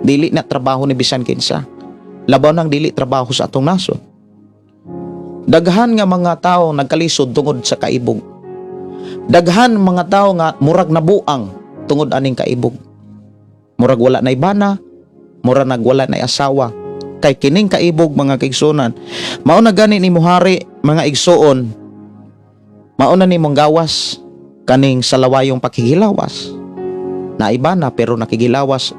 Dili na trabaho ni bisan kinsa, labaw nang dili trabaho sa atong nasod. Daghan nga mga tao nagkalisod tungod sa kaibog. Daghan mga tao nga murag nabuang tungod aning kaibog. Murag wala nay bana, murag nagwala nay asawa. Kay kining kaibog mga kaigsunan, mao na gani ni muhari mga igsuon, mao na nimong gawas kaning salawayong pakigilawas. Naibana pero nakigilawas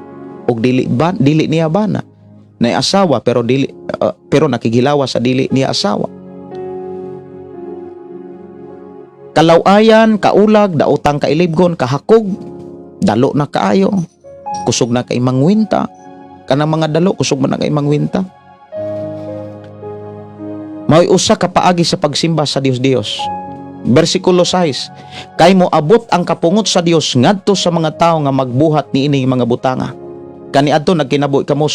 og dili niya bana. Nay asawa pero nakigilawas sa dili niya asawa. Kalawayan, kaulag, daotang kailibgon, kahakog, dalo na kaayo, kusog na kay mangwinta, kanang mga dalo, kusog man na kay mangwinta. Mao'y usa ka paagi sa pagsimba sa Dios. Versikulo 6, kay mo abot ang kapungot sa Dios ngadto sa mga tao nga magbuhat niining mga butanga. Kaniadto nagkinabuhi kamo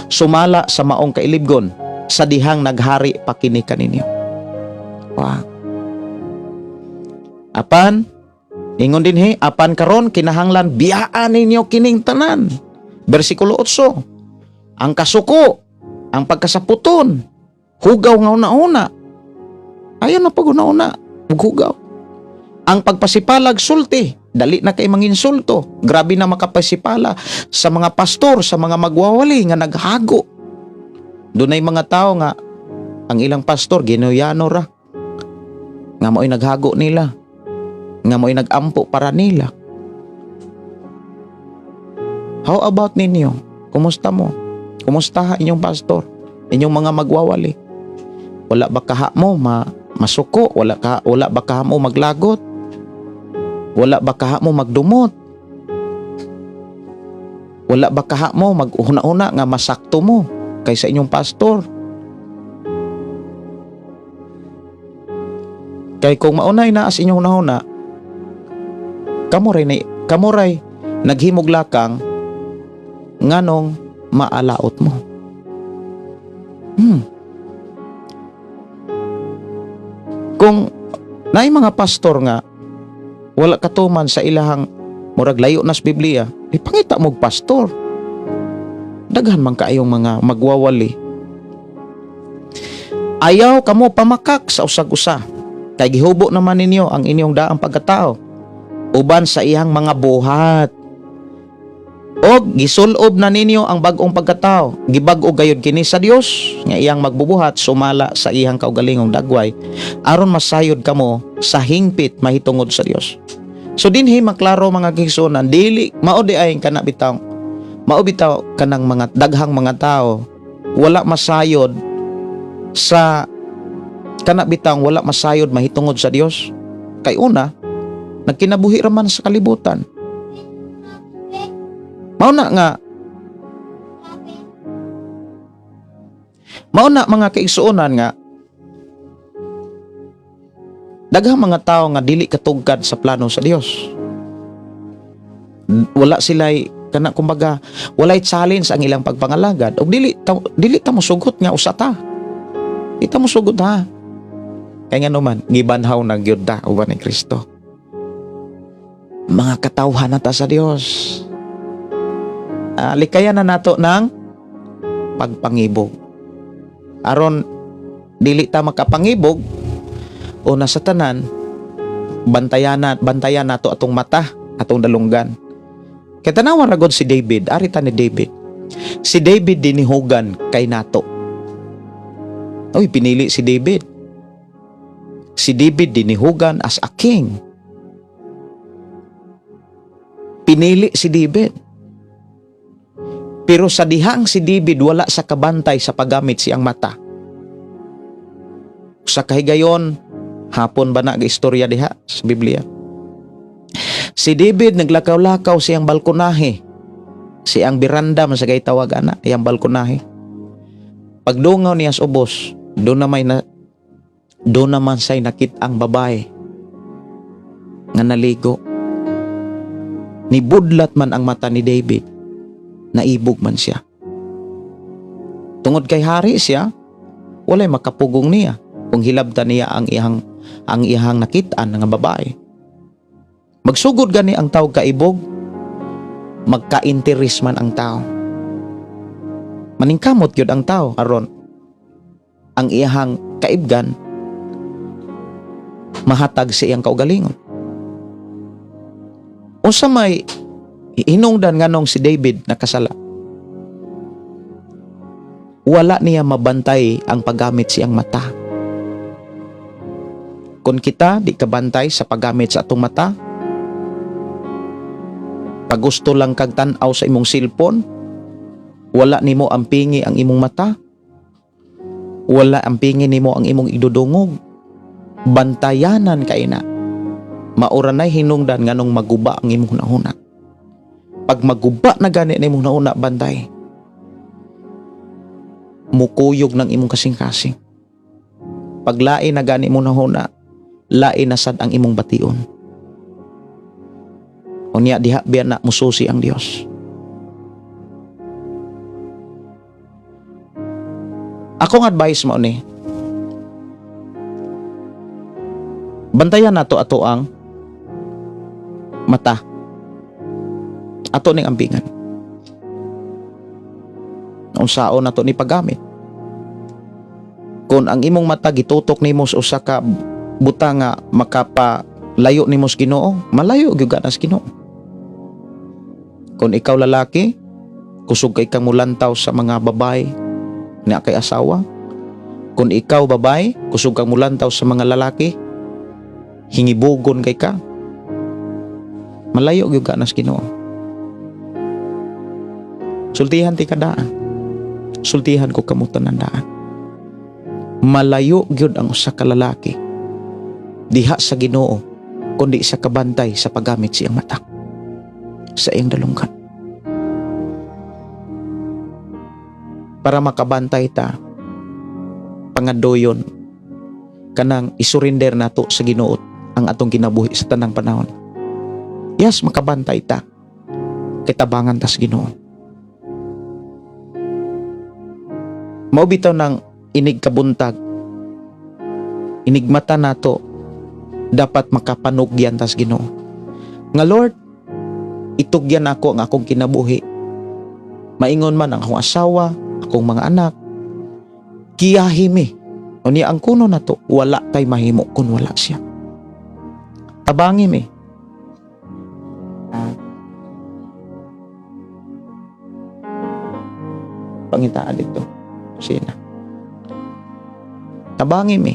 sumala sa maong kailibgon, sa dihang naghari pa kini kaninyo. Wow. Apan, ingon din apan karon kinahanglan biyaan ninyo kining tanan. Versikulo 8, ang kasuko, ang pagkasaputon, Hugaw nga una-una. Ayaw na pag una-una. Hugaw. Ang pagpasipalag sulti. Dali na kay manginsulto. Grabe na makapasipala sa mga pastor, sa mga magwawali nga naghago. Doon ay mga tao nga, ang ilang pastor, ginuyano ra. Nga mo'y naghago nila. Nga mo'y nagampo para nila. How about ninyo? Kumusta mo? Kumusta inyong pastor? Inyong mga magwawali? Wala ba kaha mo masuko? Wala ba kaha mo maglagot? Wala ba kaha mo magdumot? Wala ba kaha mo mag-una-una nga masakto mo kaysa inyong pastor? Kay kung maunay na as inyong nahuna, kamuray naghimog lakang nganong maalaot mo. Kung naay mga pastor nga wala katuman sa ilahang murag layo nas Biblia, ipangita mo pastor. Daghan man kaayong mga magwawali. Ayaw kamo pamakak sa usag-usa. Kay gihubo naman ninyo ang inyong daang pagkatao uban sa iyang mga buhat. Og gisulob na ninyo ang bag-ong pagkatao. Gibag-o gayud kini sa Dios nga iyang magbubuhat sumala sa iyang kaugalingong dagway aron masayod kamo sa hingpit mahitungod sa Dios. So dinhi maklaro mga kigsunan, dili mao di ay kana bitaw. Mao bitaw kanang mga daghang mga tao wala masayod sa kana bitaw wala masayod mahitungod sa Dios. Kay una nagkinabuhi ra man sa kalibutan. Mao na mga kaigsuonan nga daghang mga tao nga dili katugkad sa plano sa Dios. Wala sila'y kana kumbaga walay challenge ang ilang pagpangalagad og dili ta mosugot nga usa ta. Di ta mosugot ha. Kay nga naman gibanhaw na gyud ta uban ni Kristo. Mga katawhan na ta sa Dios. Likayan na nato ng pagpangibog. Aron dili ta makapangibog o nasa tanan bantayan nato atong mata, atong dalunggan. Kay tanawan ra gud si David, arita ni David. Si David dinihugan kay nato. Oy, pinili si David. Si David dinihugan as a king. Pinili si David. Pero sa dihang si David wala sa kabantay sa paggamit siyang mata. Sa kahigayon, hapon ba na istorya diha sa Biblia? Si David naglakaw-lakaw siyang balkonahe. Siyang biranda man sa tawag ana, iyang balkonahe. Pagdungaw niya sa ubos, doon naman say nakit-ang babae nga naligo. Nibudlat man ang mata ni David. Naibog man siya. Tungod kay hari siya, walay makapugong niya kung hilabtan niya ang iyang nakitaan nga babae. Magsugod gani ang tao kaibog, magka-interes man ang tao. Maningkamot yun ang tao aron ang iyang kaibgan mahatag sa iyang kaugalingon. Unsa may hinungdan nganong si David nakasala. Wala niya mabantay ang paggamit siyang mata. Kung kita di kabantay sa paggamit sa atong mata, pag gusto lang kag tan-aw sa imong cellphone, wala nimo ampingi ang imong mata, wala ampingi nimo ang imong idudungog, bantayanan kay na. Maura nay hinungdan nganong maguba ang imong hunahuna. Pag maguba na gani na imong nauna bantay, mukuyog ng imong kasing-kasing. Pag lain na gani mo nahuna, lain na sad ang imong bation. Unya diha biya na mususi ang Dios. Akong advice mo ni, bantayan nato ato ang mata. Ato ning ambingan. Unsaon nato ni paggamit. Kung ang imong mata gitutok nimo sa usa ka buta nga makapalayo nimo sa Ginoo, malayo gyud ka na sa Ginoo. Kung ikaw lalaki, kusog kay kang mulantaw sa mga babae na kay asawa. Kung ikaw babae, kusog kang mulantaw sa mga lalaki, hingibugon kay ka, malayo gyud ka na sa Ginoo. Sultihan ti kadaan. Sultihan ko kamo tanan daan. Malayo gyud ang usa ka lalaki diha sa Ginoo kundi sa kabantay sa paggamit siyang mata sa iyang dalunggan. Para makabantay ta, pangadoyon kanang isurrender nato sa Ginoo ang atong kinabuhi sa tanang panahon. Yes, makabantay ta, kitabangan ta sa Ginoo. Mao bitaw ng inig kabuntag, inigmata nato, dapat makapanugyan tas Ginoo. Nga Lord, itugyan ako ang akong kinabuhi. Maingon man ang akong asawa, akong mga anak, kiyahimi. O niya ang kuno na to, wala tay mahimo kung wala siya. Tabangi mi. Pangitaan dito. Sina. Tabangi mi.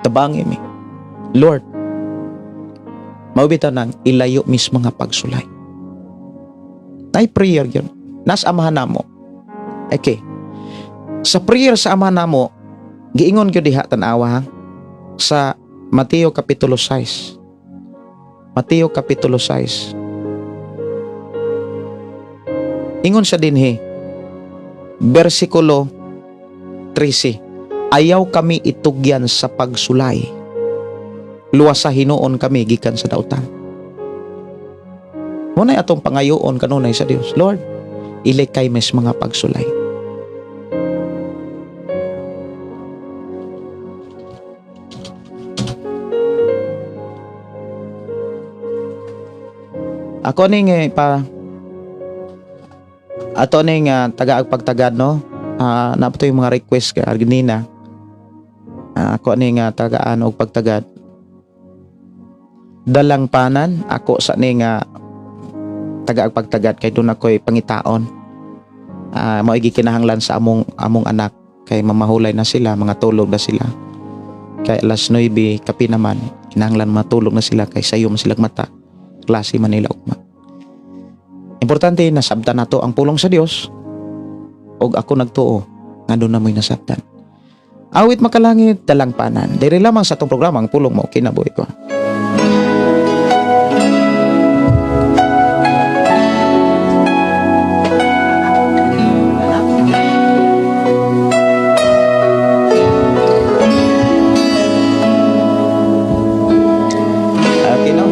Tabangi mi. Lord, maubita nang ilayo mismo nga pagsulay. Nay prayer yun. Nas amahan namo. Okay. Sa prayer sa amahan namo, giingon ko diha tanawa sa Mateo Kapitulo 6. Mateo Kapitulo 6. Ingon sa dinhi, versikulo 13. Ayaw kami itugyan sa pagsulay. Luwas sa hinuon kami gikan sa dautan. Munay atong pangayoon kanunay sa Dios. Lord, ilikay mes mga pagsulay. Ako ning ato ning taga-pagtagad no. Napato yung mga request kay Argentina. Ako ning tagaan og pagtagad. Dalang panan ako sa ning taga pagtagad kay doon ako'y pangitaon. Mao gikinahanglan sa among anak kay mamahulay na sila, mga tulog na sila. Kay alas 9 kapi naman kinahanglan matulog na sila kay sayo man silang mata. Klase man nila ugma. Importante na sabtan nato ang pulong sa Dios. Og ako nagtuo nga doon na mo'y nasabtan. Awit makalangit, dalang panan. Diri lamang sa itong programa ang pulong mo kinabuhi ko. Okay no?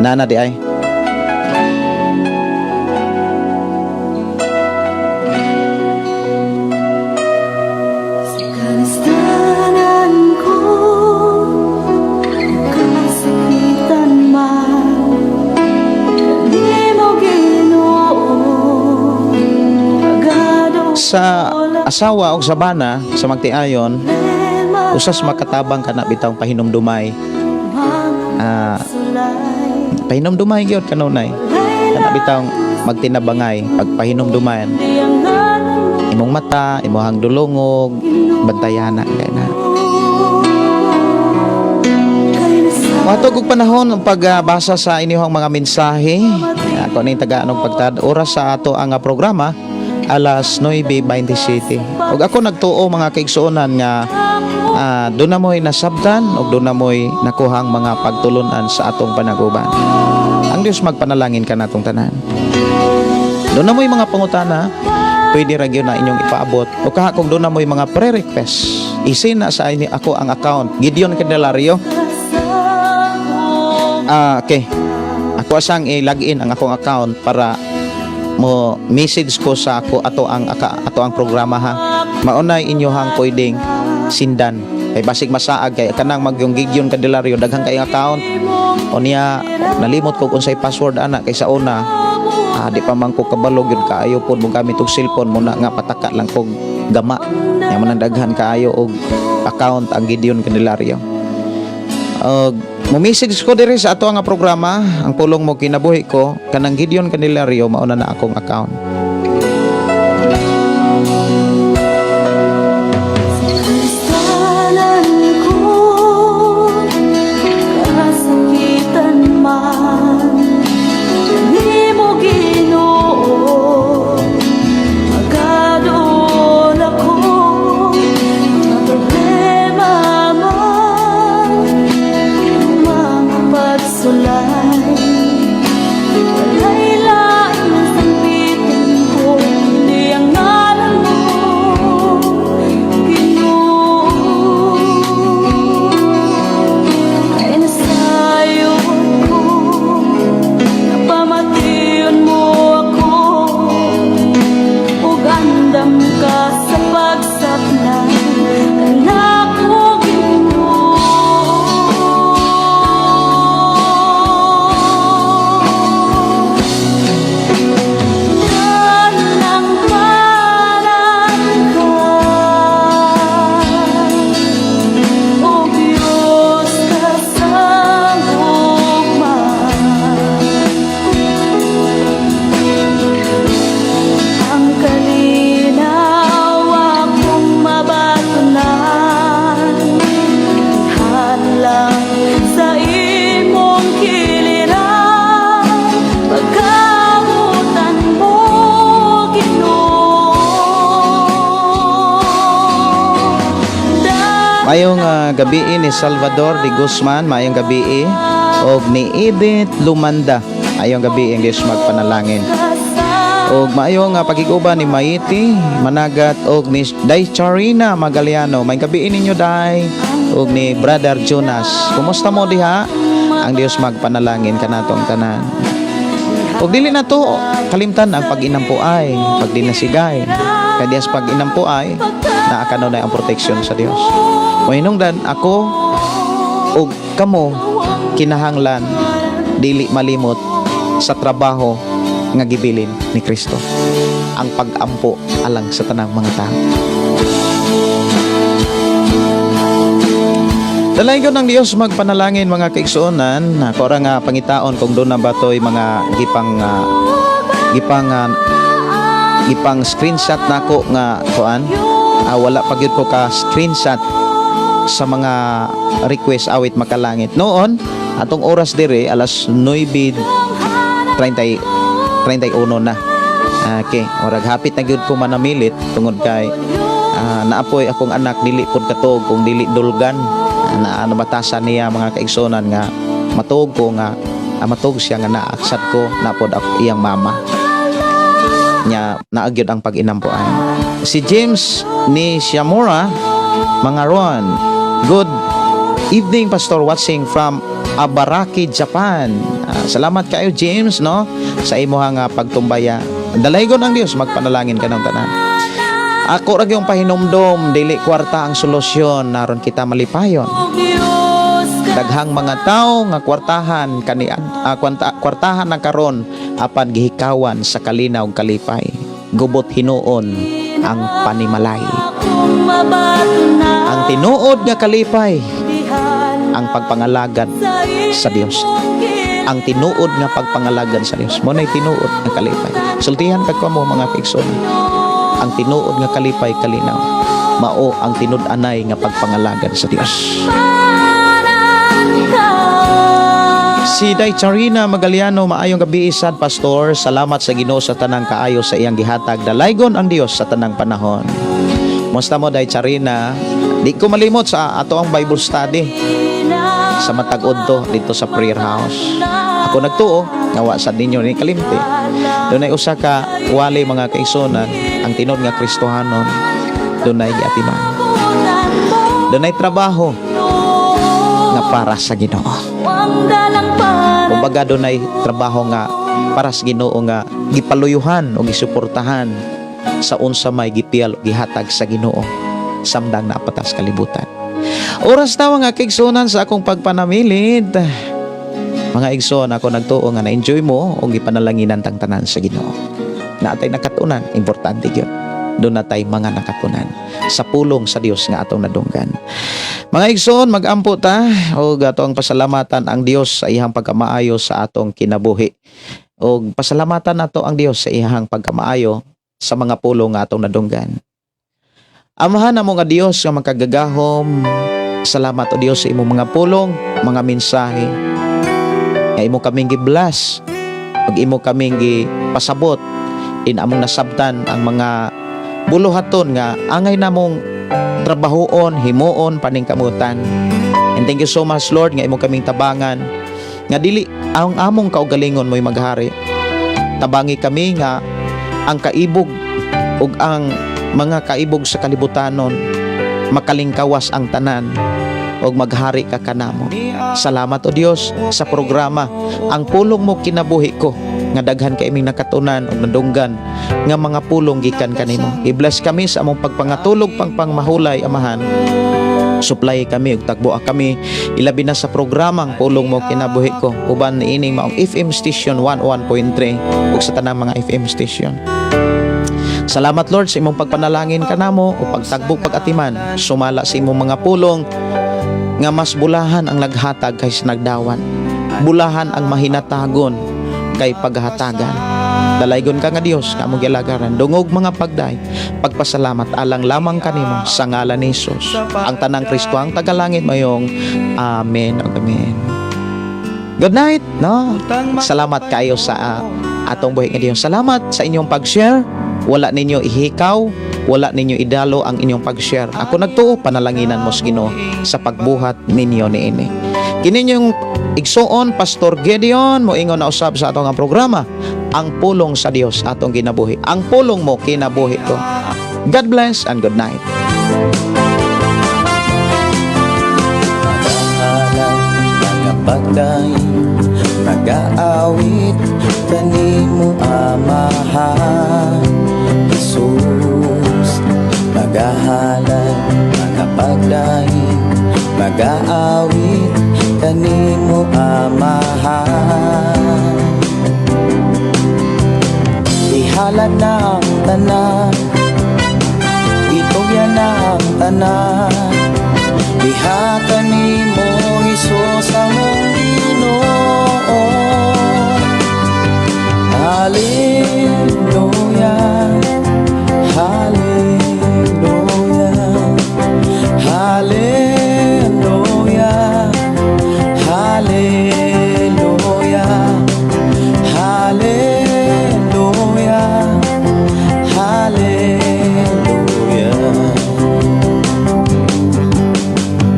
Nana di ay. Sa asawa o sa bana sa magtiayon usas makatabang kana bitaw pahinumdumay pahinumdumay gyud kanunay kana bitaw magtinabangay pagpahinumdumayan imong mata imong dulongog bantayana kana Wato kog panahon ang pagbasa sa inyong mga mensahe. Ako ning taga-anong pagtad oras sa ato ang programa alas 9:27. Ug ako nagtuo mga kaigsuonan nga doon na mo'y nasabtan o doon na mo'y nakuhang mga pagtulunan sa atong panaguban. Ang Diyos magpanalangin ka natong tanan. Doon na mo'y mga pangutana, pwede ra gyud na inyong ipaabot. O kaha kung doon na mo'y mga pre-request, isin na sa inyo ako ang account, Gideon Candelario. Okay. Ako asang i-login ang akong account para mo message ko sa ako ato ang programa ha. Maunay inyohang pwedeng sindan. Kay basig masaag kay kanang magyong Gideon Candelario daghang kay account. O niya nalimot ko unsay password ana kay sa una Di pa man ko kabalog yun kaayo po mong gamit og cellphone muna nga pataka lang kog gama. Nya man daghan kaayo og account ang Gideon Candelario. Mo-message ko diri sa ato nga programa, ang pulong mo kinabuhi ko kanang Gideon Candelario mauna na akong account. Kasalan ko, kasakitan man, di mo Ginoo, agad-on ako, mga problema man, mga pagsulay, walay lain ang sampitin ko, hindi ang ngalan mo, kaya nasayo ko, napamatiyon mo ako, ug andam ka sa pagsapnan, kanako Ginoo. Dalang parang ka, o Diyos kasangguman, ang kalinaw akong mabatunan, hadlang sa imong kiliran, pagkabutan mo Ginoo. Mayong gabi ni Salvador de Guzman, mayong gabi og ni Edith Lumanda. Mayong gabi ang Diyos magpanalangin. Og mayong pagiguba ni Maiti Managat og ni Day Charina Magaliano. May gabi ninyo Day og ni Brother Jonas. Kumusta mo diha? Ang Diyos magpanalangin kanatong tanan. Og dili na to kalimtan ang pag-inampuay, pagdinasigay. Kadiyas pag-inampuay naa kanunay ang proteksyon sa Dios. Mohinungdan ako og kamo kinahanglan dili malimot sa trabaho nga gibilin ni Kristo, ang pag-ampo alang sa tanang mga tao. Dalaygon ng Dios magpanalangin mga kaigsuonan. Ako ra nga pangitaon kung doon na ba to'y mga gipang screenshot nako nga kuan. Wala pa gyud ko ka screenshot sa mga request awit makalangit. Noon atong oras dire alas 9:31 na. Okay, orag hapit na gyud ko manamilit tungod kay naapoy akong anak dili pud katog kung dili dulgan. Nabatasan niya mga kaigsonan nga matug ko nga matug siya nga naaksat ko napod ako iyang mama nya naagyod ang pag-inampuan. Si James ni Shamura Mangaron, good evening Pastor, watching from Abaraki, Japan. Salamat kayo James no sa imuhang pagtumbaya. Dalaygon ang Dios magpanalangin kanang tanan. Ako ra gyung pahinumdom dili kwarta ang solusyon naron kita malipayon. Daghang mga tao nga kwartahan kwartahan na karon apan gihikawan sa kalinaw ug kalipay. Gubot hinuon ang panimalay. Ang tinuod nga kalipay ang pagpangalagad sa Dios. Ang tinuod nga pagpangalagad sa Dios. Mo nay tinuod nga kalipay. Sultihan kag kamo mga kaigsoon. Ang tinuod nga kalipay kalinaw mao ang tinud-anay nga pagpangalagad sa Dios. Si Day Charina Magaliano, maayong gabi sad Pastor. Salamat sa Ginoo sa tanang kaayo sa iyang gihatag. Dalaygon ang Dios sa tanang panahon. Musta mo Day Charina? Di ko malimot sa ato ang Bible study sa matag udto dito sa prayer house. Ako nagtuo nga sa ninyo ni kalimti. Dunay usa ka wali mga kaigsonan ang tinod nga Kristohanon. Dunay giatiman. Dunay trabaho nga para sa Ginoo. Kumbaga dunay trabaho nga para sa Ginoo nga gipaluyuhan o gisuportahan sa unsa may gipiyal o gihatag sa Ginoo samdang naapatas kalibutan. Oras na mga kaigsunan sa akong pagpanamilit. Mga igsoon, ako nagtuo nga na-enjoy mo o gipanalanginan tang tanan sa Ginoo. Naatay nakatunan, importante gyud. Doon na tayo mga nakatunan sa pulong sa Dios nga atong nadunggan. Mga igsoon, magampo ta o atong pasalamatan ang Dios sa iyang pagkamaayo sa atong kinabuhi. O pasalamatan nato ang Dios sa iyang pagkamaayo sa mga pulong nga atong nadunggan. Amahan na mo nga Dios nga makagagahom. Salamat o Dios sa imong mga pulong, mga mensahe. Nga imo kaming gi-bless, ug imo kaming gi-pasabot in among nasabtan ang mga buluhaton nga angay namong trabahoon, himuon, paningkamutan. And thank you so much Lord nga imo kaming tabangan nga dili ang among kaugalingon mo'y maghari. Tabangi kami nga ang kaibog ug ang mga kaibog sa kalibutanon makalingkawas ang tanan ug maghari ka kanamo. Salamat o Dios sa programa ang pulong mo kinabuhi ko nga daghan ka iming nakatunan ug nadunggan nga mga pulong gikan kanimo. I-bless kami sa among pagpangatulog pangmahulay amahan. Supply kami ug tagboa kami ilabi na sa programang pulong mo kinabuhi ko uban niining maong FM station 101.3 ug sa tanang mga FM station. Salamat Lord sa imong pagpanalangin kanamo o pagtagbog pag-atiman sumala sa imong mga pulong nga mas bulahan ang naghatag kaysa nagdawan. Bulahan ang mahinatagon kay paghatagan. Dalaygon ka nga Dios nga among gilagaran dungog mga pagday pagpasalamat alang lamang kanimo sa ngalan ni Jesus. Ang tanang Kristo ang tagalangit mayong amen ug amen. Good night, no? Salamat kayo sa atong buhi nga Dios. Salamat sa inyong pag-share. Wala ninyo ihikaw, wala ninyo idalo ang inyong pag-share. Ako nagtuo panalanginan mo sa Ginoo sa pagbuhat ninyo niini. Kini yung igsuon Pastor Gideon moingon na usab sa atong programa ang pulong sa Dios atong ginabuhi. Ang pulong mo kinabuhi ko. God bless and good night. Mga pagday, mag-aawit kanimo amahan Jesus. Magahalan mga pagday, mag-aawit kanimo amahan. Ihalad na ang tanan, itugyan na ang tanan. Diha kanimo Hesus among Ginoo. Hallelujah, hallelujah, hallelujah, hallelujah, hallelujah, hallelujah.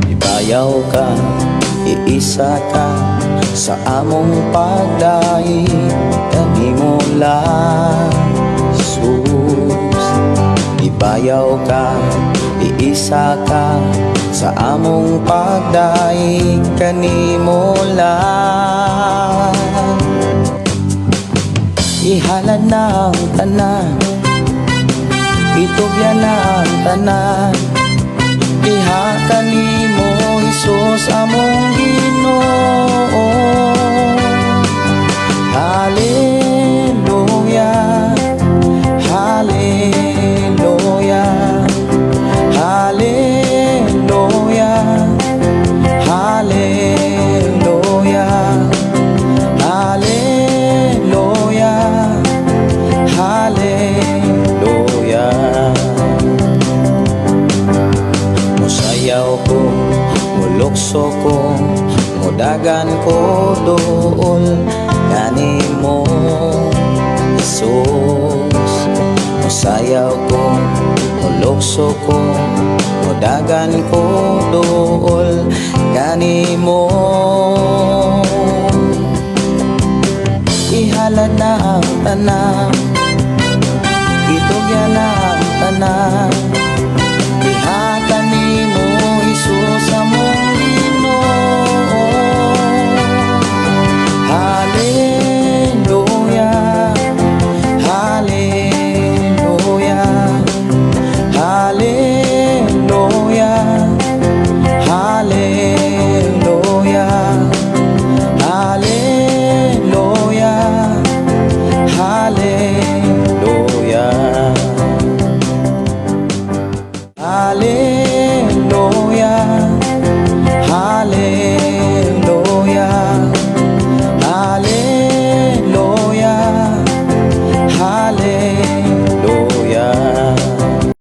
Ibayaw ka, iisa ka sa among pagdaig kanimo lang Jesus. Ibayaw ka, iisa ka sa among pagdaig kanimo lang. Ihalad na ang tanan, itugyan na ang tanan. Diha kanimo Hesus among Ginoo. Hallelujah, hallelujah, hallelujah, hallelujah, hallelujah, hallelujah. Musayaw ko, mulukso ko, mudagan ko doon kanimo Jesus. Musayaw ko, mulukso ko, mudagan ko doon kanimo. Ihalad na ang tanan, itugyan na ang tanan. Diha kanimo Hesus among Ginoo. Hallelujah, hallelujah, hallelujah, hallelujah, hallelujah. Padre,